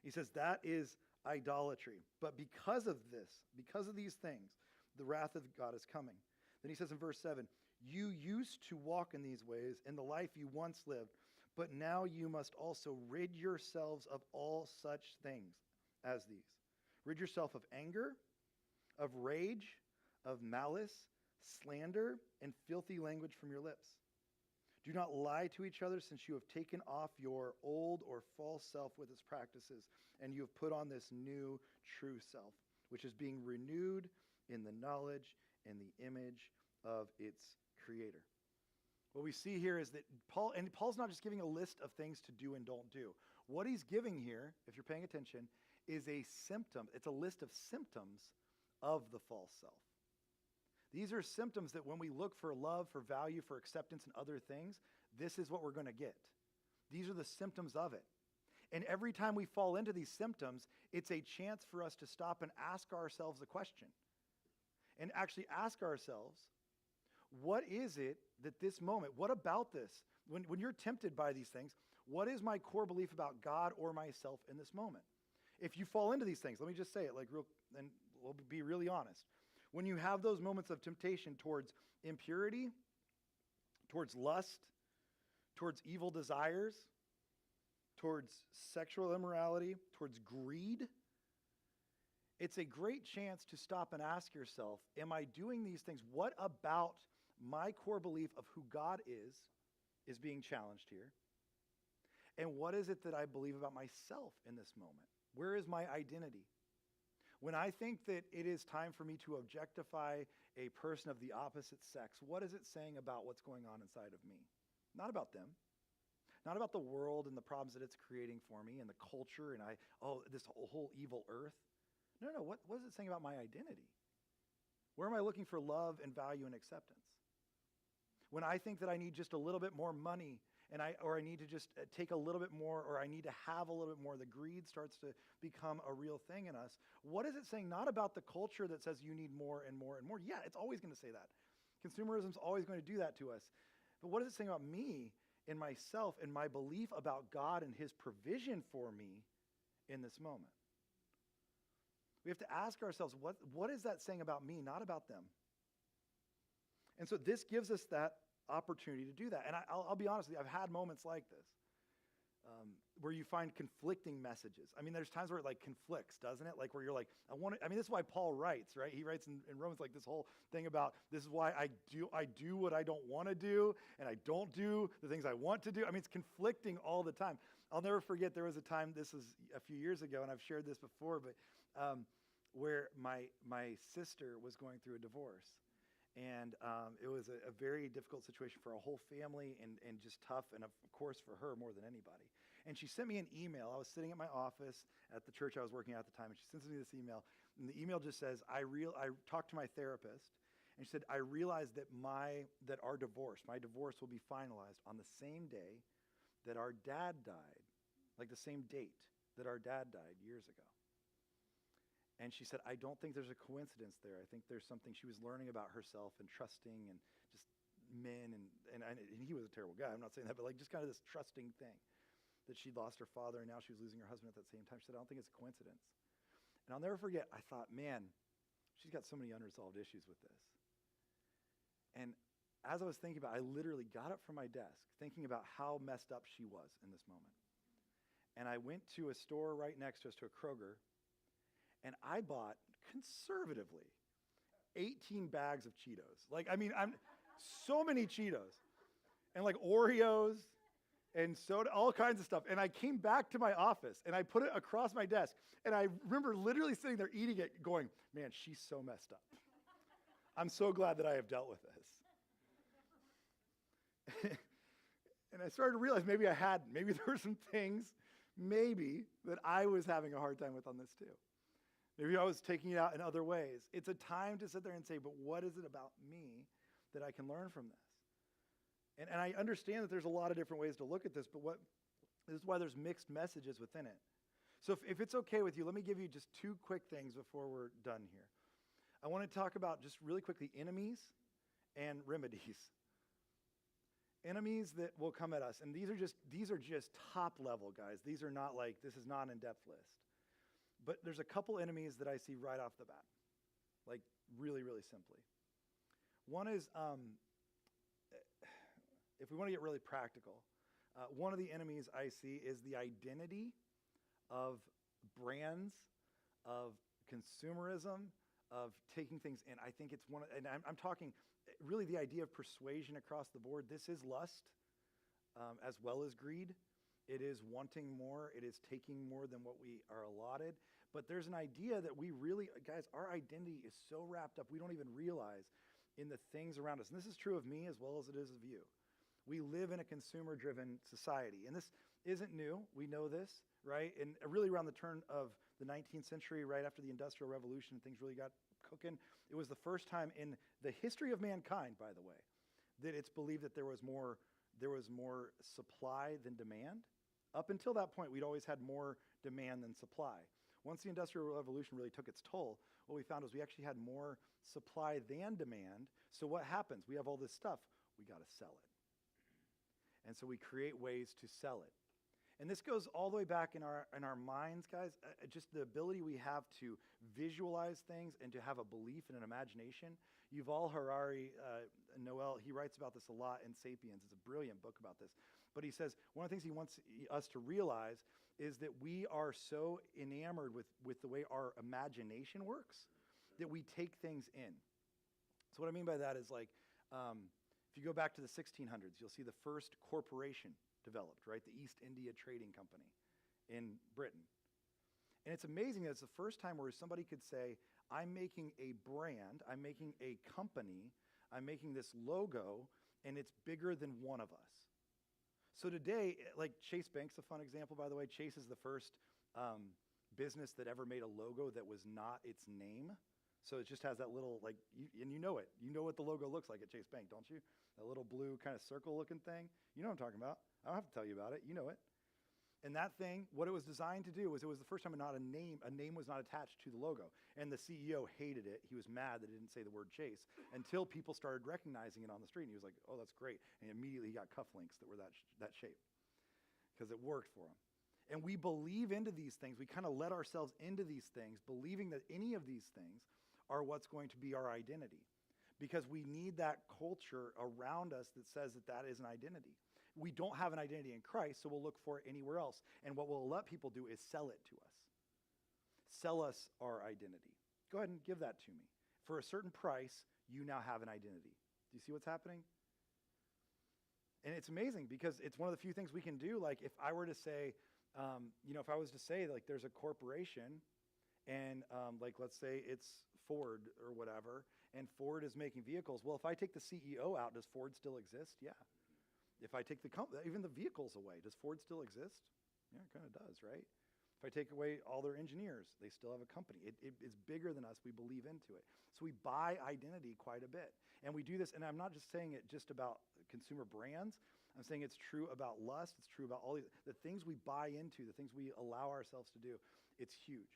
He says that is idolatry. But because of this, because of these things, the wrath of God is coming. Then he says in verse 7, you used to walk in these ways in the life you once lived, but now you must also rid yourselves of all such things as these. Rid yourself of anger, of rage, of malice, slander, and filthy language from your lips. Do not lie to each other, since you have taken off your old or false self with its practices, and you have put on this new true self, which is being renewed in the knowledge and the image of its creator. What we see here is that Paul's not just giving a list of things to do and don't do. What he's giving here, if you're paying attention, is a symptom. It's a list of symptoms of the false self. These are symptoms that when we look for love, for value, for acceptance and other things, this is what we're going to get. These are the symptoms of it. And every time we fall into these symptoms, it's a chance for us to stop and ask ourselves a question. And actually ask ourselves, what is it that this moment, what about this, when you're tempted by these things, what is my core belief about God or myself in this moment? If you fall into these things, let me just say it like real, and we'll be really honest. When you have those moments of temptation towards impurity, towards lust, towards evil desires, towards sexual immorality, towards greed, it's a great chance to stop and ask yourself, am I doing these things? What about my core belief of who God is being challenged here? And what is it that I believe about myself in this moment? Where is my identity? When I think that it is time for me to objectify a person of the opposite sex, what is it saying about what's going on inside of me? Not about them. Not about the world and the problems that it's creating for me and the culture and this whole evil earth. No. What is it saying about my identity? Where am I looking for love and value and acceptance? When I think that I need just a little bit more money or I need to just take a little bit more, or I need to have a little bit more, the greed starts to become a real thing in us. What is it saying? Not about the culture that says you need more and more and more. Yeah, it's always going to say that. Consumerism's always going to do that to us. But what is it saying about me and myself and my belief about God and his provision for me in this moment? We have to ask ourselves, what is that saying about me, not about them? And so this gives us that opportunity to do that. And I'll be honest with you, I've had moments like this where you find conflicting messages. I mean, there's times where it like conflicts, doesn't it? Like where you're like, this is why Paul writes, right? He writes in Romans like this whole thing about this is why I do what I don't want to do, and I don't do the things I want to do. I mean, it's conflicting all the time. I'll never forget there was a time, this was a few years ago, and I've shared this before, but where my sister was going through a divorce. And it was a very difficult situation for our whole family and just tough, and of course for her more than anybody. And she sent me an email. I was sitting at my office at the church I was working at the time, and she sends me this email. And the email just says, I talked to my therapist, and she said, I realized that my divorce will be finalized on the same day that our dad died, like the same date that our dad died years ago. And she said, I don't think there's a coincidence there. I think there's something she was learning about herself and trusting and just men. And he was a terrible guy. I'm not saying that, but like just kind of this trusting thing that she'd lost her father and now she was losing her husband at that same time. She said, I don't think it's a coincidence. And I'll never forget, I thought, man, she's got so many unresolved issues with this. And as I was thinking about it, I literally got up from my desk thinking about how messed up she was in this moment. And I went to a store right next to us, to a Kroger, and I bought, conservatively, 18 bags of Cheetos. So many Cheetos. And like Oreos and soda, all kinds of stuff. And I came back to my office, and I put it across my desk. And I remember literally sitting there eating it, going, man, she's so messed up. I'm so glad that I have dealt with this. And I started to realize maybe I hadn't. Maybe there were some things, that I was having a hard time with on this too. Maybe I was taking it out in other ways. It's a time to sit there and say, but what is it about me that I can learn from this? And I understand that there's a lot of different ways to look at this, but this is why there's mixed messages within it. So if it's okay with you, let me give you just two quick things before we're done here. I want to talk about just really quickly enemies and remedies. Enemies that will come at us. And these are just top level, guys. These are not like, this is not an in-depth list. But there's a couple enemies that I see right off the bat, like really, really simply. One is, if we want to get really practical, one of the enemies I see is the identity of brands, of consumerism, of taking things in. I think it's and I'm talking really the idea of persuasion across the board. This is lust as well as greed. It is wanting more. It is taking more than what we are allotted. But there's an idea that we really, guys, our identity is so wrapped up, we don't even realize in the things around us. And this is true of me as well as it is of you. We live in a consumer-driven society, and this isn't new. We know this, right? And really around the turn of the 19th century, right after the Industrial Revolution, things really got cooking. It was the first time in the history of mankind, by the way, that it's believed that there was more supply than demand. Up until that point, we'd always had more demand than supply. Once the Industrial Revolution really took its toll, what we found was we actually had more supply than demand. So what happens? We have all this stuff. We got to sell it. And so we create ways to sell it. And this goes all the way back in our minds, guys. Just the ability we have to visualize things and to have a belief and an imagination. Yuval Harari, Noel, he writes about this a lot in *Sapiens*. It's a brilliant book about this. But he says one of the things he wants us to realize is that we are so enamored with the way our imagination works that we take things in. So what I mean by that is like, if you go back to the 1600s, you'll see the first corporation developed, right? The East India Trading Company in Britain. And it's amazing that it's the first time where somebody could say, I'm making a brand, I'm making a company, I'm making this logo, and it's bigger than one of us. So today, like Chase Bank's a fun example, by the way. Chase is the first business that ever made a logo that was not its name. So it just has that little, like, and you know it. You know what the logo looks like at Chase Bank, don't you? That little blue kind of circle-looking thing. You know what I'm talking about. I don't have to tell you about it. You know it. And that thing, what it was designed to do was it was the first time a name was not attached to the logo. And the CEO hated it. He was mad that it didn't say the word Chase until people started recognizing it on the street. And he was like, oh, that's great. And immediately he got cufflinks that were that shape because it worked for him. And we believe into these things. We kind of let ourselves into these things, believing that any of these things are what's going to be our identity. Because we need that culture around us that says that that is an identity. We don't have an identity in Christ, so we'll look for it anywhere else. And what we'll let people do is sell it to us. Sell us our identity. Go ahead and give that to me. For a certain price, you now have an identity. Do you see what's happening? And it's amazing because it's one of the few things we can do. Like if I were to say, if I was to say like there's a corporation and like let's say it's Ford or whatever, and Ford is making vehicles. Well, if I take the CEO out, does Ford still exist? Yeah. If I take even the vehicles away, does Ford still exist? Yeah, it kind of does, right? If I take away all their engineers, they still have a company. It's bigger than us. We believe into it. So we buy identity quite a bit. And we do this, and I'm not just saying it just about consumer brands. I'm saying it's true about lust. It's true about all the things we buy into, the things we allow ourselves to do. It's huge.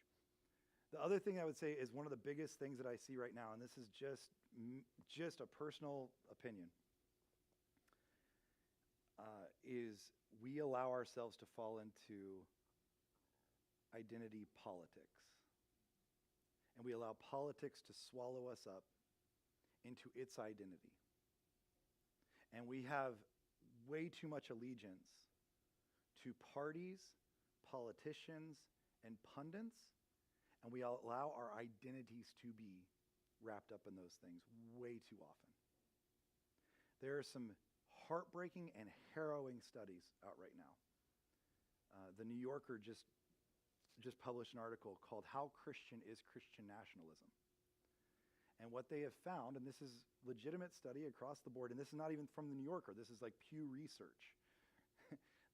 The other thing I would say is one of the biggest things that I see right now, and this is just a personal opinion, is we allow ourselves to fall into identity politics. And we allow politics to swallow us up into its identity. And we have way too much allegiance to parties, politicians, and pundits, and we allow our identities to be wrapped up in those things way too often. There are some heartbreaking and harrowing studies out right now. The New Yorker just published an article called How Christian is Christian Nationalism? And what they have found, and this is legitimate study across the board, and this is not even from the New Yorker, this is like Pew Research,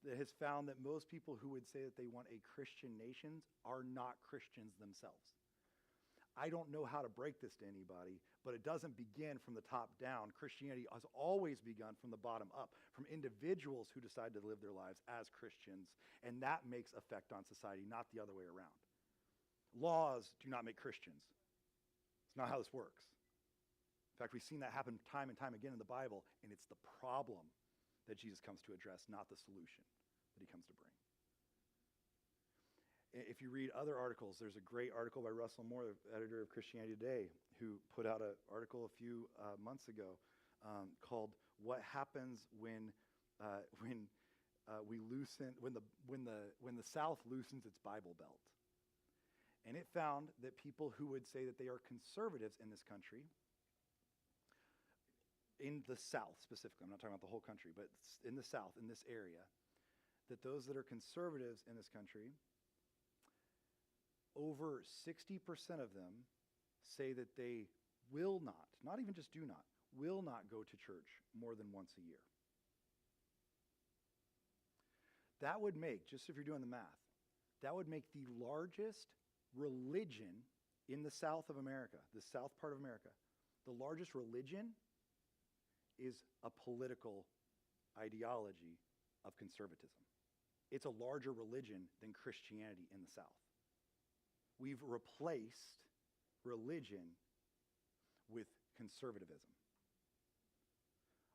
that has found that most people who would say that they want a Christian nation are not Christians themselves. I don't know how to break this to anybody, but it doesn't begin from the top down. Christianity has always begun from the bottom up, from individuals who decide to live their lives as Christians, and that makes effect on society, not the other way around. Laws do not make Christians. It's not how this works. In fact, we've seen that happen time and time again in the Bible, and it's the problem that Jesus comes to address, not the solution that he comes to bring. If you read other articles, there's a great article by Russell Moore, editor of Christianity Today, who put out an article a few months ago called "What Happens when the South loosens its Bible belt." And it found that people who would say that they are conservatives in this country, in the South specifically, I'm not talking about the whole country, but in the South, in this area, that those that are conservatives in this country, over 60% of them say that they will not even just do not, will not go to church more than once a year. That would make, just if you're doing the math, that would make the largest religion in the south of America, the south part of America, the largest religion is a political ideology of conservatism. It's a larger religion than Christianity in the south. We've replaced religion with conservatism.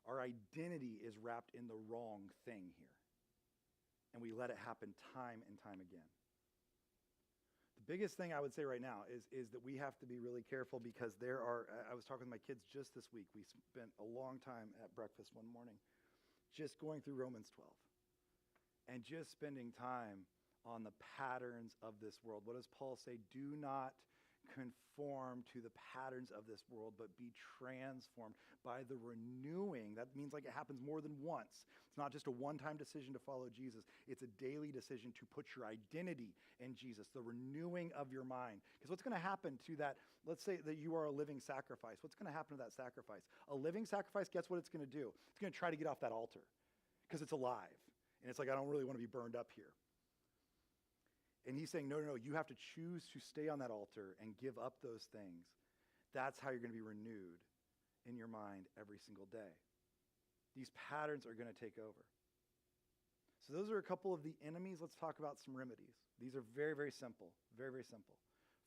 Our identity is wrapped in the wrong thing here. And we let it happen time and time again. The biggest thing I would say right now is that we have to be really careful because I was talking with my kids just this week. We spent a long time at breakfast one morning just going through Romans 12 and just spending time on the patterns of this world. What does Paul say? Do not conform to the patterns of this world, but be transformed by the renewing. That means like it happens more than once. It's not just a one-time decision to follow Jesus. It's a daily decision to put your identity in Jesus, the renewing of your mind. Because what's going to happen to that, let's say that you are a living sacrifice. What's going to happen to that sacrifice? A living sacrifice, guess what it's going to do? It's going to try to get off that altar because it's alive. And it's like, I don't really want to be burned up here. And he's saying, no, you have to choose to stay on that altar and give up those things. That's how you're going to be renewed in your mind every single day. These patterns are going to take over. So those are a couple of the enemies. Let's talk about some remedies. These are very, very simple, very, very simple.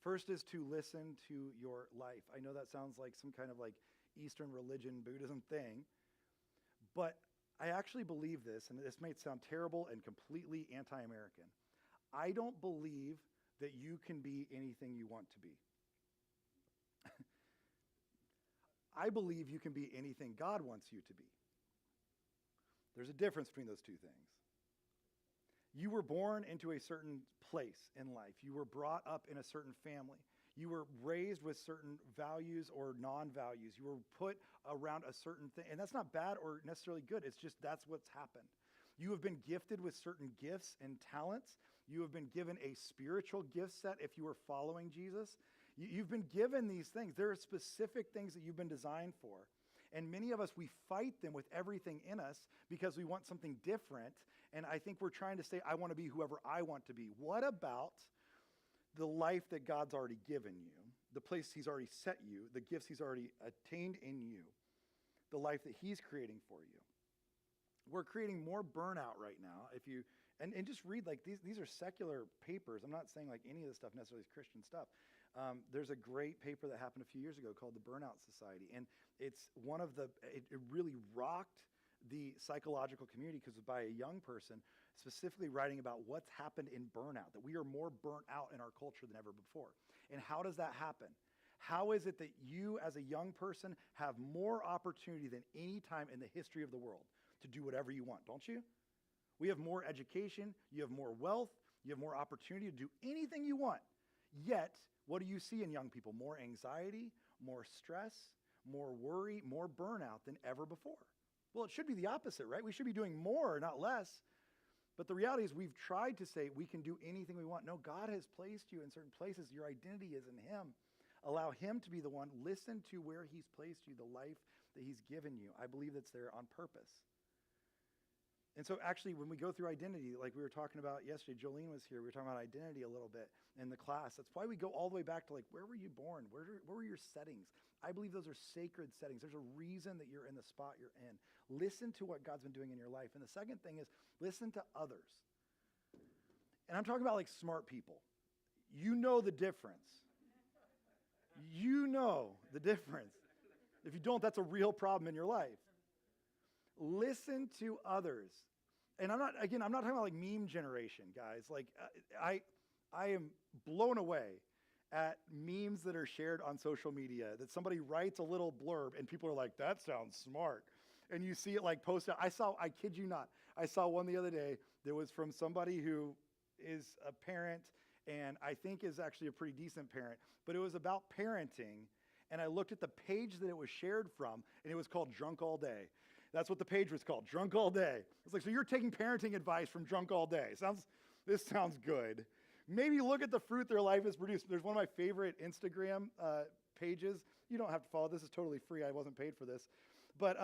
First is to listen to your life. I know that sounds like some kind of like Eastern religion, Buddhism thing, but I actually believe this, and this may sound terrible and completely anti-American. I don't believe that you can be anything you want to be. I believe you can be anything God wants you to be. There's a difference between those two things. You were born into a certain place in life. You were brought up in a certain family. You were raised with certain values or non-values. You were put around a certain thing. And that's not bad or necessarily good. It's just that's what's happened. You have been gifted with certain gifts and talents. You have been given a spiritual gift set if you are following Jesus. You've been given these things. There are specific things that you've been designed for. And many of us, we fight them with everything in us because we want something different. And I think we're trying to say, I want to be whoever I want to be. What about the life that God's already given you, the place he's already set you, the gifts he's already attained in you, the life that he's creating for you? We're creating more burnout right now. If you and just read, like, these are secular papers. I'm not saying like any of this stuff necessarily is Christian stuff. There's a great paper that happened a few years ago called the Burnout Society, and it's one of it really rocked the psychological community because it was by a young person specifically writing about what's happened in burnout, that we are more burnt out in our culture than ever before. And how does that happen? How is it that you as a young person have more opportunity than any time in the history of the world to do whatever you want, don't you? We have more education, you have more wealth, you have more opportunity to do anything you want. Yet, what do you see in young people? More anxiety, more stress, more worry, more burnout than ever before. Well, it should be the opposite, right? We should be doing more, not less. But the reality is we've tried to say we can do anything we want. No, God has placed you in certain places. Your identity is in him. Allow him to be the one. Listen to where he's placed you, the life that he's given you. I believe that's there on purpose. And so actually, when we go through identity, like we were talking about yesterday, Jolene was here, we were talking about identity a little bit in the class. That's why we go all the way back to like, where were you born? Where were your settings? I believe those are sacred settings. There's a reason that you're in the spot you're in. Listen to what God's been doing in your life. And the second thing is listen to others. And I'm talking about like smart people. You know the difference. You know the difference. If you don't, that's a real problem in your life. Listen to others. And I'm not talking about like meme generation, guys. Like I am blown away at memes that are shared on social media that somebody writes a little blurb and people are like, that sounds smart. And you see it like posted. I kid you not, I saw one the other day that was from somebody who is a parent and I think is actually a pretty decent parent, but it was about parenting. And I looked at the page that it was shared from and it was called Drunk All Day. That's what the page was called, Drunk All Day. It's like, so you're taking parenting advice from Drunk All Day. This sounds good. Maybe look at the fruit their life has produced. There's one of my favorite Instagram pages. You don't have to follow. This is totally free. I wasn't paid for this. But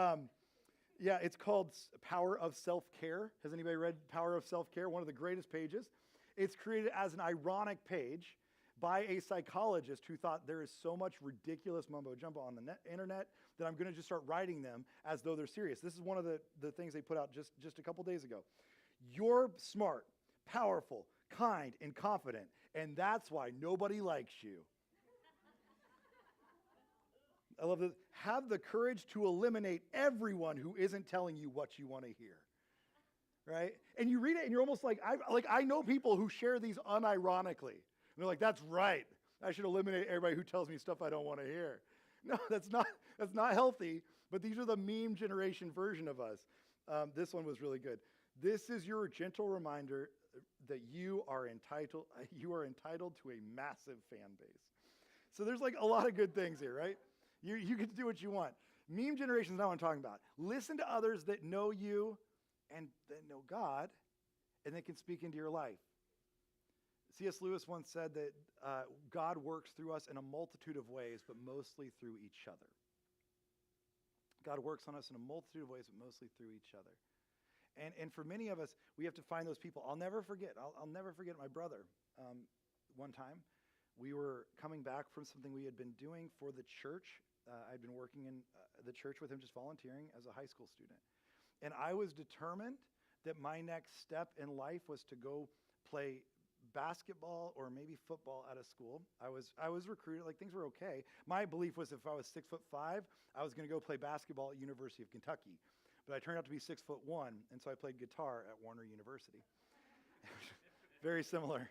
Yeah, it's called Power of Self-Care. Has anybody read Power of Self-Care? One of the greatest pages. It's created as an ironic page by a psychologist who thought there is so much ridiculous mumbo jumbo on the internet that I'm going to just start writing them as though they're serious. This is one of the things they put out just a couple days ago. You're smart, powerful, kind, and confident, and that's why nobody likes you. I love this. Have the courage to eliminate everyone who isn't telling you what you want to hear. Right? And you read it and you're almost like I know people who share these unironically. And they're like, that's right. I should eliminate everybody who tells me stuff I don't want to hear. No, that's not healthy, but these are the meme generation version of us. This one was really good. This is your gentle reminder that you are entitled to a massive fan base. So there's like a lot of good things here, right? You get to do what you want. Meme generation is not what I'm talking about. Listen to others that know you and that know God, and they can speak into your life. C.S. Lewis once said that God works through us in a multitude of ways, but mostly through each other. God works on us in a multitude of ways, but mostly through each other. And for many of us, we have to find those people. I'll never forget my brother. One time, we were coming back from something we had been doing for the church. I'd been working in the church with him, just volunteering as a high school student. And I was determined that my next step in life was to go play basketball or maybe football at a school. I was recruited, like things were okay. My belief was if I was 6'5", I was going to go play basketball at University of Kentucky. But I turned out to be 6'1", and so I played guitar at Warner University. Very similar.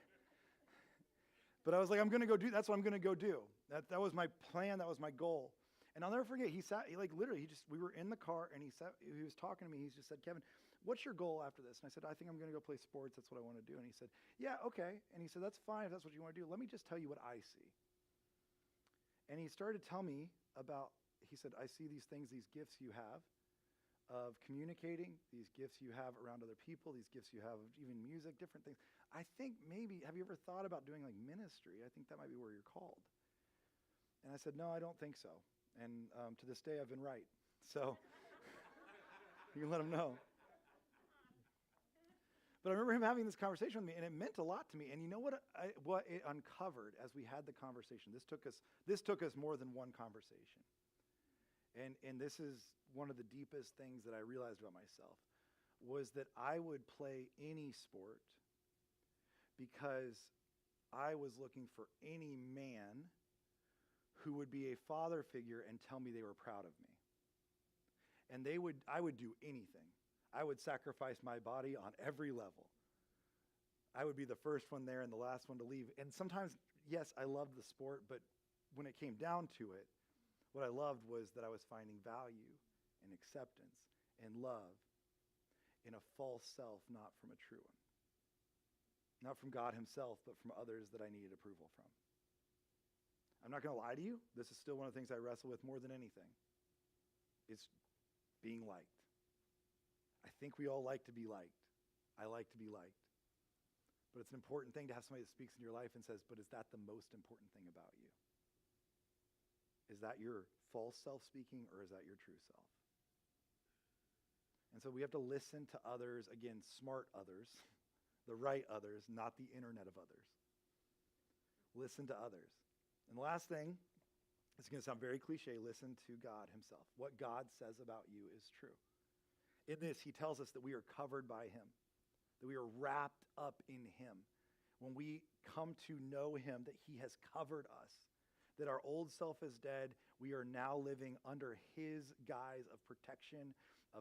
But I was like, that's what I'm going to go do. That was my plan, that was my goal. And I'll never forget, we were in the car, and he was talking to me, he just said, Kevin, what's your goal after this? And I said, I think I'm going to go play sports, that's what I want to do. And he said, yeah, okay. And he said, that's fine if that's what you want to do. Let me just tell you what I see. And he started to tell me he said, I see these things, these gifts you have of communicating, these gifts you have around other people, these gifts you have of even music, different things. I think maybe, have you ever thought about doing like ministry? I think that might be where you're called. And I said, no, I don't think so. And to this day, I've been right. So you can let him know. But I remember him having this conversation with me, and it meant a lot to me. And you know what it uncovered as we had the conversation? This took us more than one conversation. And this is one of the deepest things that I realized about myself, was that I would play any sport because I was looking for any man who would be a father figure and tell me they were proud of me. And I would do anything. I would sacrifice my body on every level. I would be the first one there and the last one to leave. And sometimes, yes, I loved the sport, but when it came down to it, what I loved was that I was finding value and acceptance and love in a false self, not from a true one. Not from God himself, but from others that I needed approval from. I'm not going to lie to you. This is still one of the things I wrestle with more than anything. It's being liked. I think we all like to be liked. I like to be liked. But it's an important thing to have somebody that speaks in your life and says, but is that the most important thing about you? Is that your false self speaking, or is that your true self? And so we have to listen to others, again, smart others, the right others, not the internet of others. Listen to others. And the last thing, it's going to sound very cliche, listen to God himself. What God says about you is true. In this, he tells us that we are covered by him, that we are wrapped up in him. When we come to know him, that he has covered us, that our old self is dead, we are now living under his guise of protection,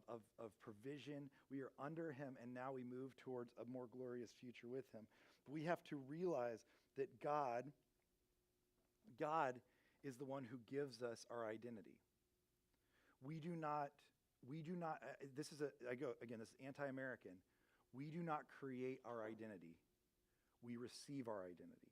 of provision. We are under him, and now we move towards a more glorious future with him. But we have to realize that God is the one who gives us our identity. This is anti-American. We do not create our identity. We receive our identity.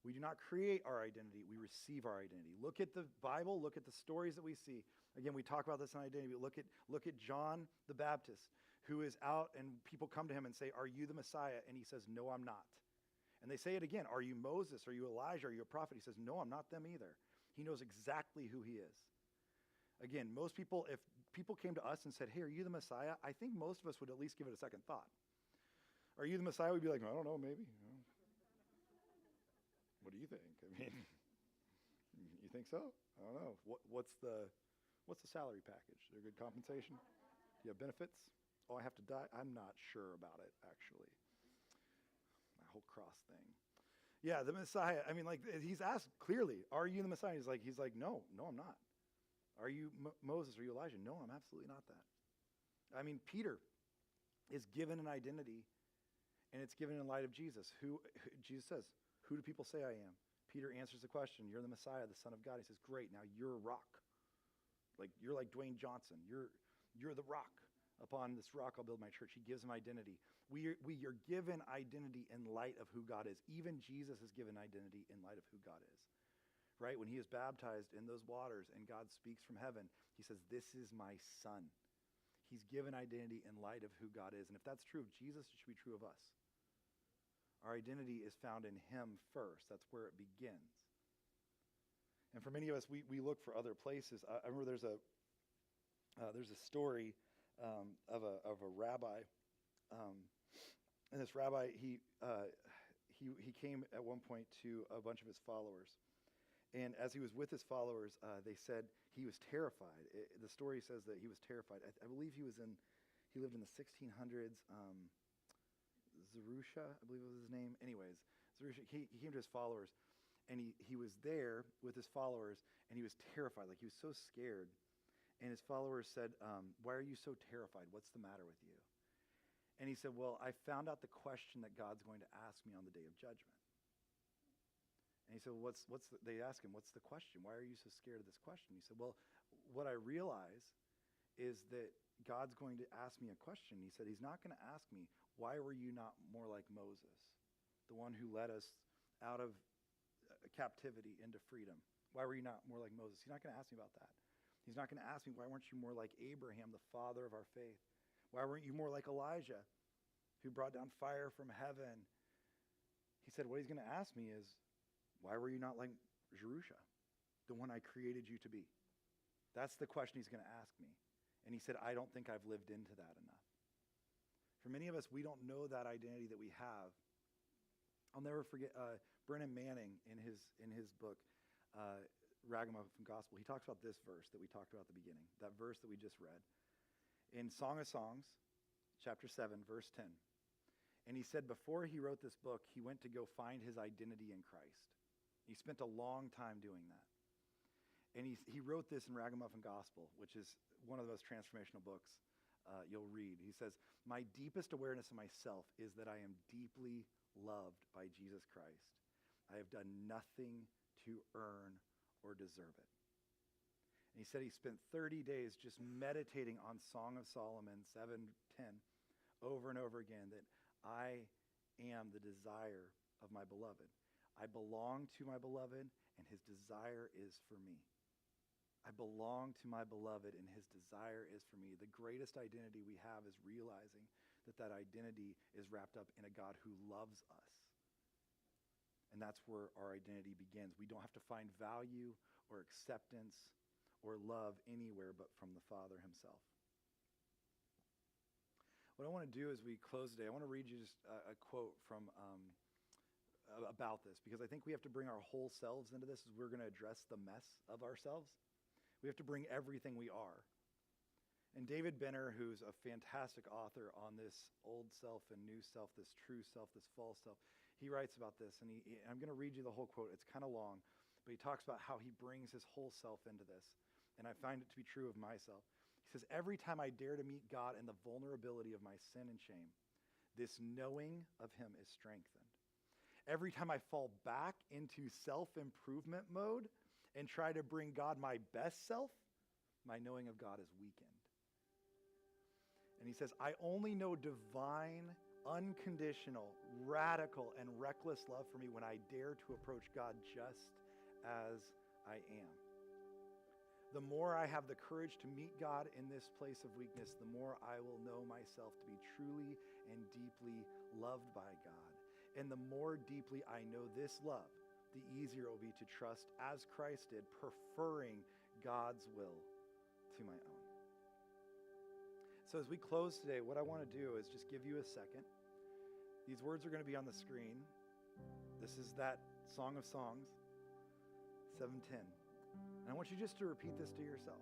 We do not create our identity. We receive our identity. Look at the Bible. Look at the stories that we see. Again, we talk about this in identity. But look at John the Baptist, who is out and people come to him and say, "Are you the Messiah?" And he says, "No, I'm not." And they say it again, "Are you Moses? Are you Elijah? Are you a prophet?" He says, "No, I'm not them either." He knows exactly who he is. Again, most people, if people came to us and said, hey, are you the Messiah? I think most of us would at least give it a second thought. Are you the Messiah? We'd be like, I don't know, maybe. What do you think? I mean, you think so? I don't know. What's the salary package? Is there good compensation? Do you have benefits? Oh, I have to die? I'm not sure about it, actually. My whole cross thing. Yeah, the Messiah, I mean, like, he's asked clearly, are you the Messiah? He's like, no, I'm not. Are you Moses? Are you Elijah? No, I'm absolutely not that. I mean, Peter is given an identity, and it's given in light of Jesus. Jesus says, who do people say I am? Peter answers the question, you're the Messiah, the Son of God. He says, great, now you're a rock. Like, you're like Dwayne Johnson. You're the rock. Upon this rock I'll build my church. He gives him identity. We are given identity in light of who God is. Even Jesus is given identity in light of who God is. Right? When he is baptized in those waters and God speaks from heaven, he says, this is my son. He's given identity in light of who God is. And if that's true of Jesus, it should be true of us. Our identity is found in him first. That's where it begins. And for many of us, we look for other places. I remember there's a story of a rabbi, and this rabbi he came at one point to a bunch of his followers, and as he was with his followers, they said he was terrified. The story says that he was terrified. I believe he lived in the 1600s. Zerusha, I believe was his name. Anyways, Zerusha, he came to his followers, and he was there with his followers, and he was terrified. Like, he was so scared. And his followers said, why are you so terrified? What's the matter with you? And he said, well, I found out the question that God's going to ask me on the day of judgment. And he said, well, they asked him, what's the question? Why are you so scared of this question? He said, well, what I realize is that God's going to ask me a question. He said, he's not going to ask me, why were you not more like Moses, the one who led us out of captivity into freedom? Why were you not more like Moses? He's not going to ask me about that. He's not going to ask me, why weren't you more like Abraham, the father of our faith? Why weren't you more like Elijah, who brought down fire from heaven? He said, what he's going to ask me is, why were you not like Jerusha, the one I created you to be? That's the question he's going to ask me. And he said, I don't think I've lived into that enough. For many of us, we don't know that identity that we have. I'll never forget Brennan Manning in his book, Ragamuffin Gospel. He talks about this verse that we talked about at the beginning, that verse that we just read. In Song of Songs, chapter 7, verse 10. And he said before he wrote this book, he went to go find his identity in Christ. He spent a long time doing that. And he wrote this in Ragamuffin Gospel, which is one of the most transformational books you'll read. He says, my deepest awareness of myself is that I am deeply loved by Jesus Christ. I have done nothing to earn or deserve it. And he said he spent 30 days just meditating on Song of Solomon 7:10 over and over again, that I am the desire of my beloved. I belong to my beloved, and his desire is for me. I belong to my beloved, and his desire is for me. The greatest identity we have is realizing that identity is wrapped up in a God who loves us. And that's where our identity begins. We don't have to find value or acceptance or love anywhere but from the Father himself. What I want to do as we close today, I want to read you just a quote from about this, because I think we have to bring our whole selves into this as we're going to address the mess of ourselves. We have to bring everything we are. And David Benner, who's a fantastic author on this old self and new self, this true self, this false self, he writes about this, and I'm going to read you the whole quote. It's kind of long, but he talks about how he brings his whole self into this, and I find it to be true of myself. He says, every time I dare to meet God in the vulnerability of my sin and shame, this knowing of him is strengthened. Every time I fall back into self-improvement mode and try to bring God my best self, my knowing of God is weakened. And he says, I only know divine, unconditional, radical, and reckless love for me when I dare to approach God just as I am. The more I have the courage to meet God in this place of weakness, the more I will know myself to be truly and deeply loved by God. And the more deeply I know this love, the easier it will be to trust as Christ did, preferring God's will So as we close today, what I want to do is just give you a second. These words are going to be on the screen. This is that Song of Songs, 7:10. And I want you just to repeat this to yourself,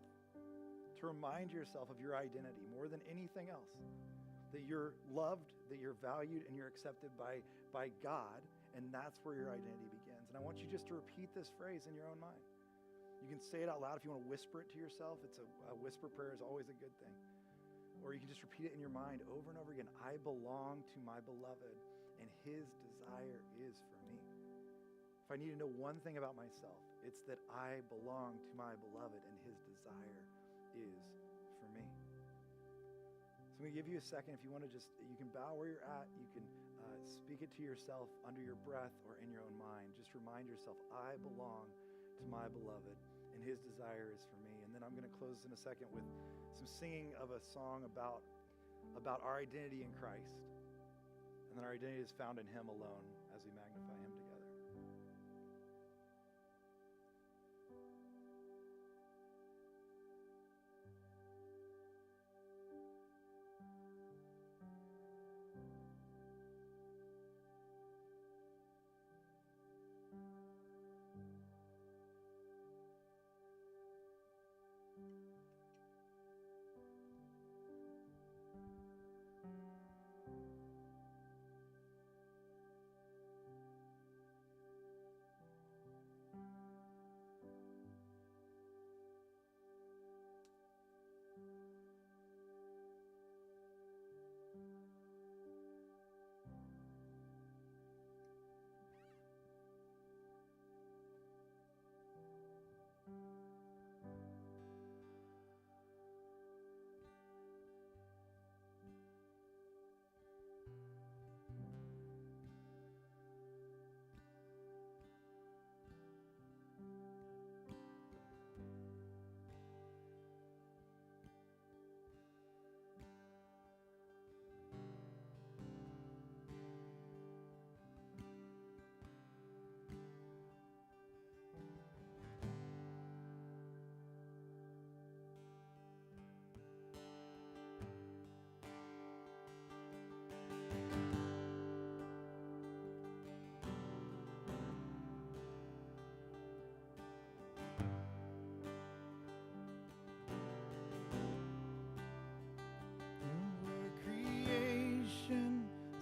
to remind yourself of your identity more than anything else, that you're loved, that you're valued, and you're accepted by God, and that's where your identity begins. And I want you just to repeat this phrase in your own mind. You can say it out loud if you want to whisper it to yourself. It's a whisper prayer is always a good thing. Or you can just repeat it in your mind over and over again. I belong to my beloved, and his desire is for me. If I need to know one thing about myself, it's that I belong to my beloved, and his desire is for me. So I'm going to give you a second. If you want to you can bow where you're at. You can speak it to yourself under your breath or in your own mind. Just remind yourself, I belong to my beloved, and his desire is for me. And then I'm going to close in a second with some singing of a song about our identity in Christ. And then our identity is found in him alone as we magnify him together.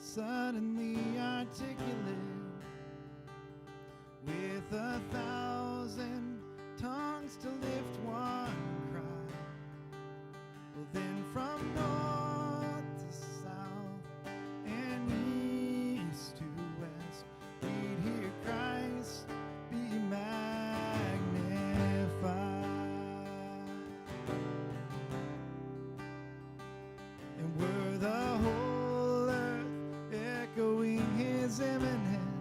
Suddenly articulate with 1,000 tongues to lift one cry. Well, then from north to south and east to west, we'd hear Christ be magnified. And were the whole earth echoing his imminent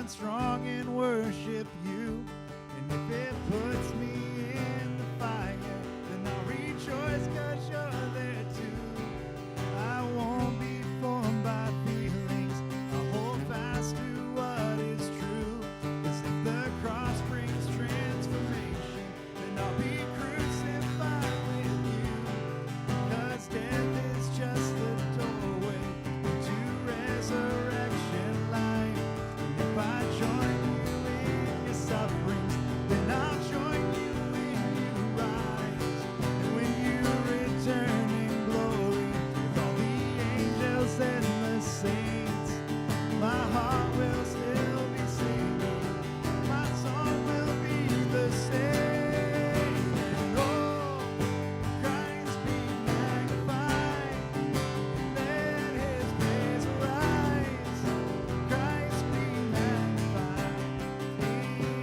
stand strong and worship you. And if it puts me in the fire, then I'll rejoice 'cause you're there too. I won't be formed by feelings. I'll hold fast to what is true. 'Cause if the cross brings transformation, then I'll be crucified with you. 'Cause death is just the doorway to resurrection life. And if I join you in your sufferings, then I'll join you when you rise. And when you return in glory with all the angels and the saints, my heart will still be singing, my song will be the same. And oh, Christ be magnified, let his praise arise. Christ be magnified in me.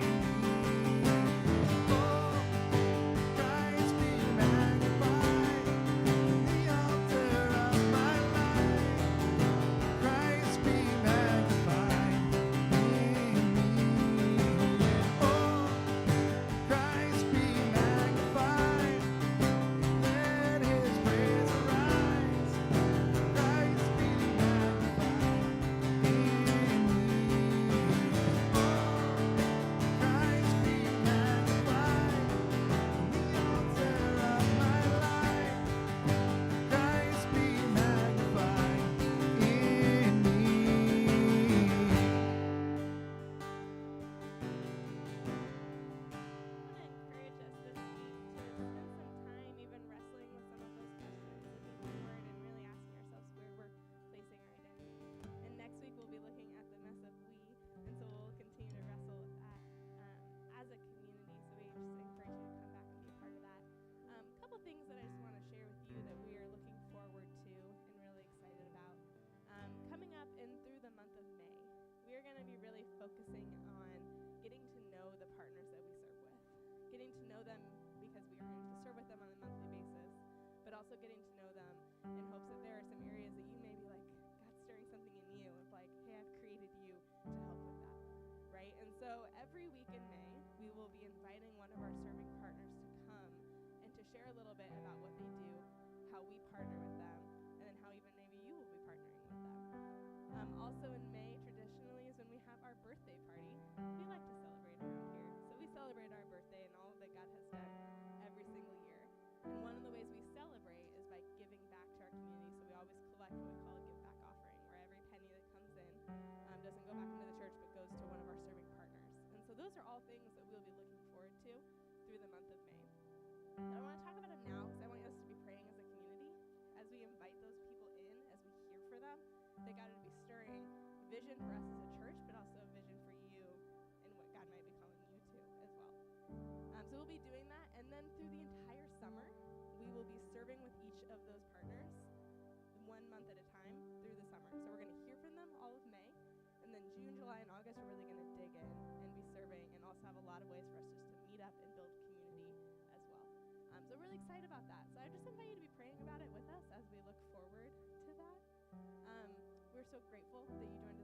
Oh, Christ be magnified in the altar of my life. Christ be magnified in me. Oh, Christ be magnified, let his praise arise. Christ be magnified in me. Oh, Christ be magnified in the altar of my life. Christ be magnified in me. I want to encourage us this week to spend some time even wrestling with some of those questions, looking forward and really asking ourselves where we're placing our identity. And next week we'll be looking at the mess of we, and so we'll continue to wrestle with that as a community. So we just encourage you to come back and be a part of that. A couple things that I just want to share with you that we are looking forward to and really excited about. Coming up and through the month of May, we are going to be really focusing on getting to know the partners that we serve with, getting to know them because we are going to serve with them on a monthly basis, but also getting to know them in hopes that there are some areas that you may be like, God's stirring something in you of like, hey, I've created you to help with that, right? And so every week in May, we will be inviting one of our serving partners to come and to share a little bit about what they do, how we partner with them, and then how even maybe you will be partnering with them. Also in May, traditionally, is when we have our birthday party. We like to celebrate around here. So we celebrate our birthday and all that God has done every single year. And one of the ways we celebrate is by giving back to our community. So we always collect what we call a give back offering, where every penny that comes in doesn't go back into the church, but goes to one of our serving partners. And so those are all things that we'll be looking forward to through the month of May. But I want to talk about them now because I want us to be praying as a community as we invite those people in, as we hear for them, that God would be stirring vision for us as a church, but also vision for you and what God might be calling you to as well. So we'll be doing that, and then through the entire summer, we will be serving with each of those partners 1 month at a time through the summer. So we're going to hear from them all of May, and then June, July, and August, we're really going to dig in and be serving, and also have a lot of ways for us just to meet up and build community as well. So we're really excited about that. So I just invite you to be praying about it with us as we look forward to that. We're so grateful that you joined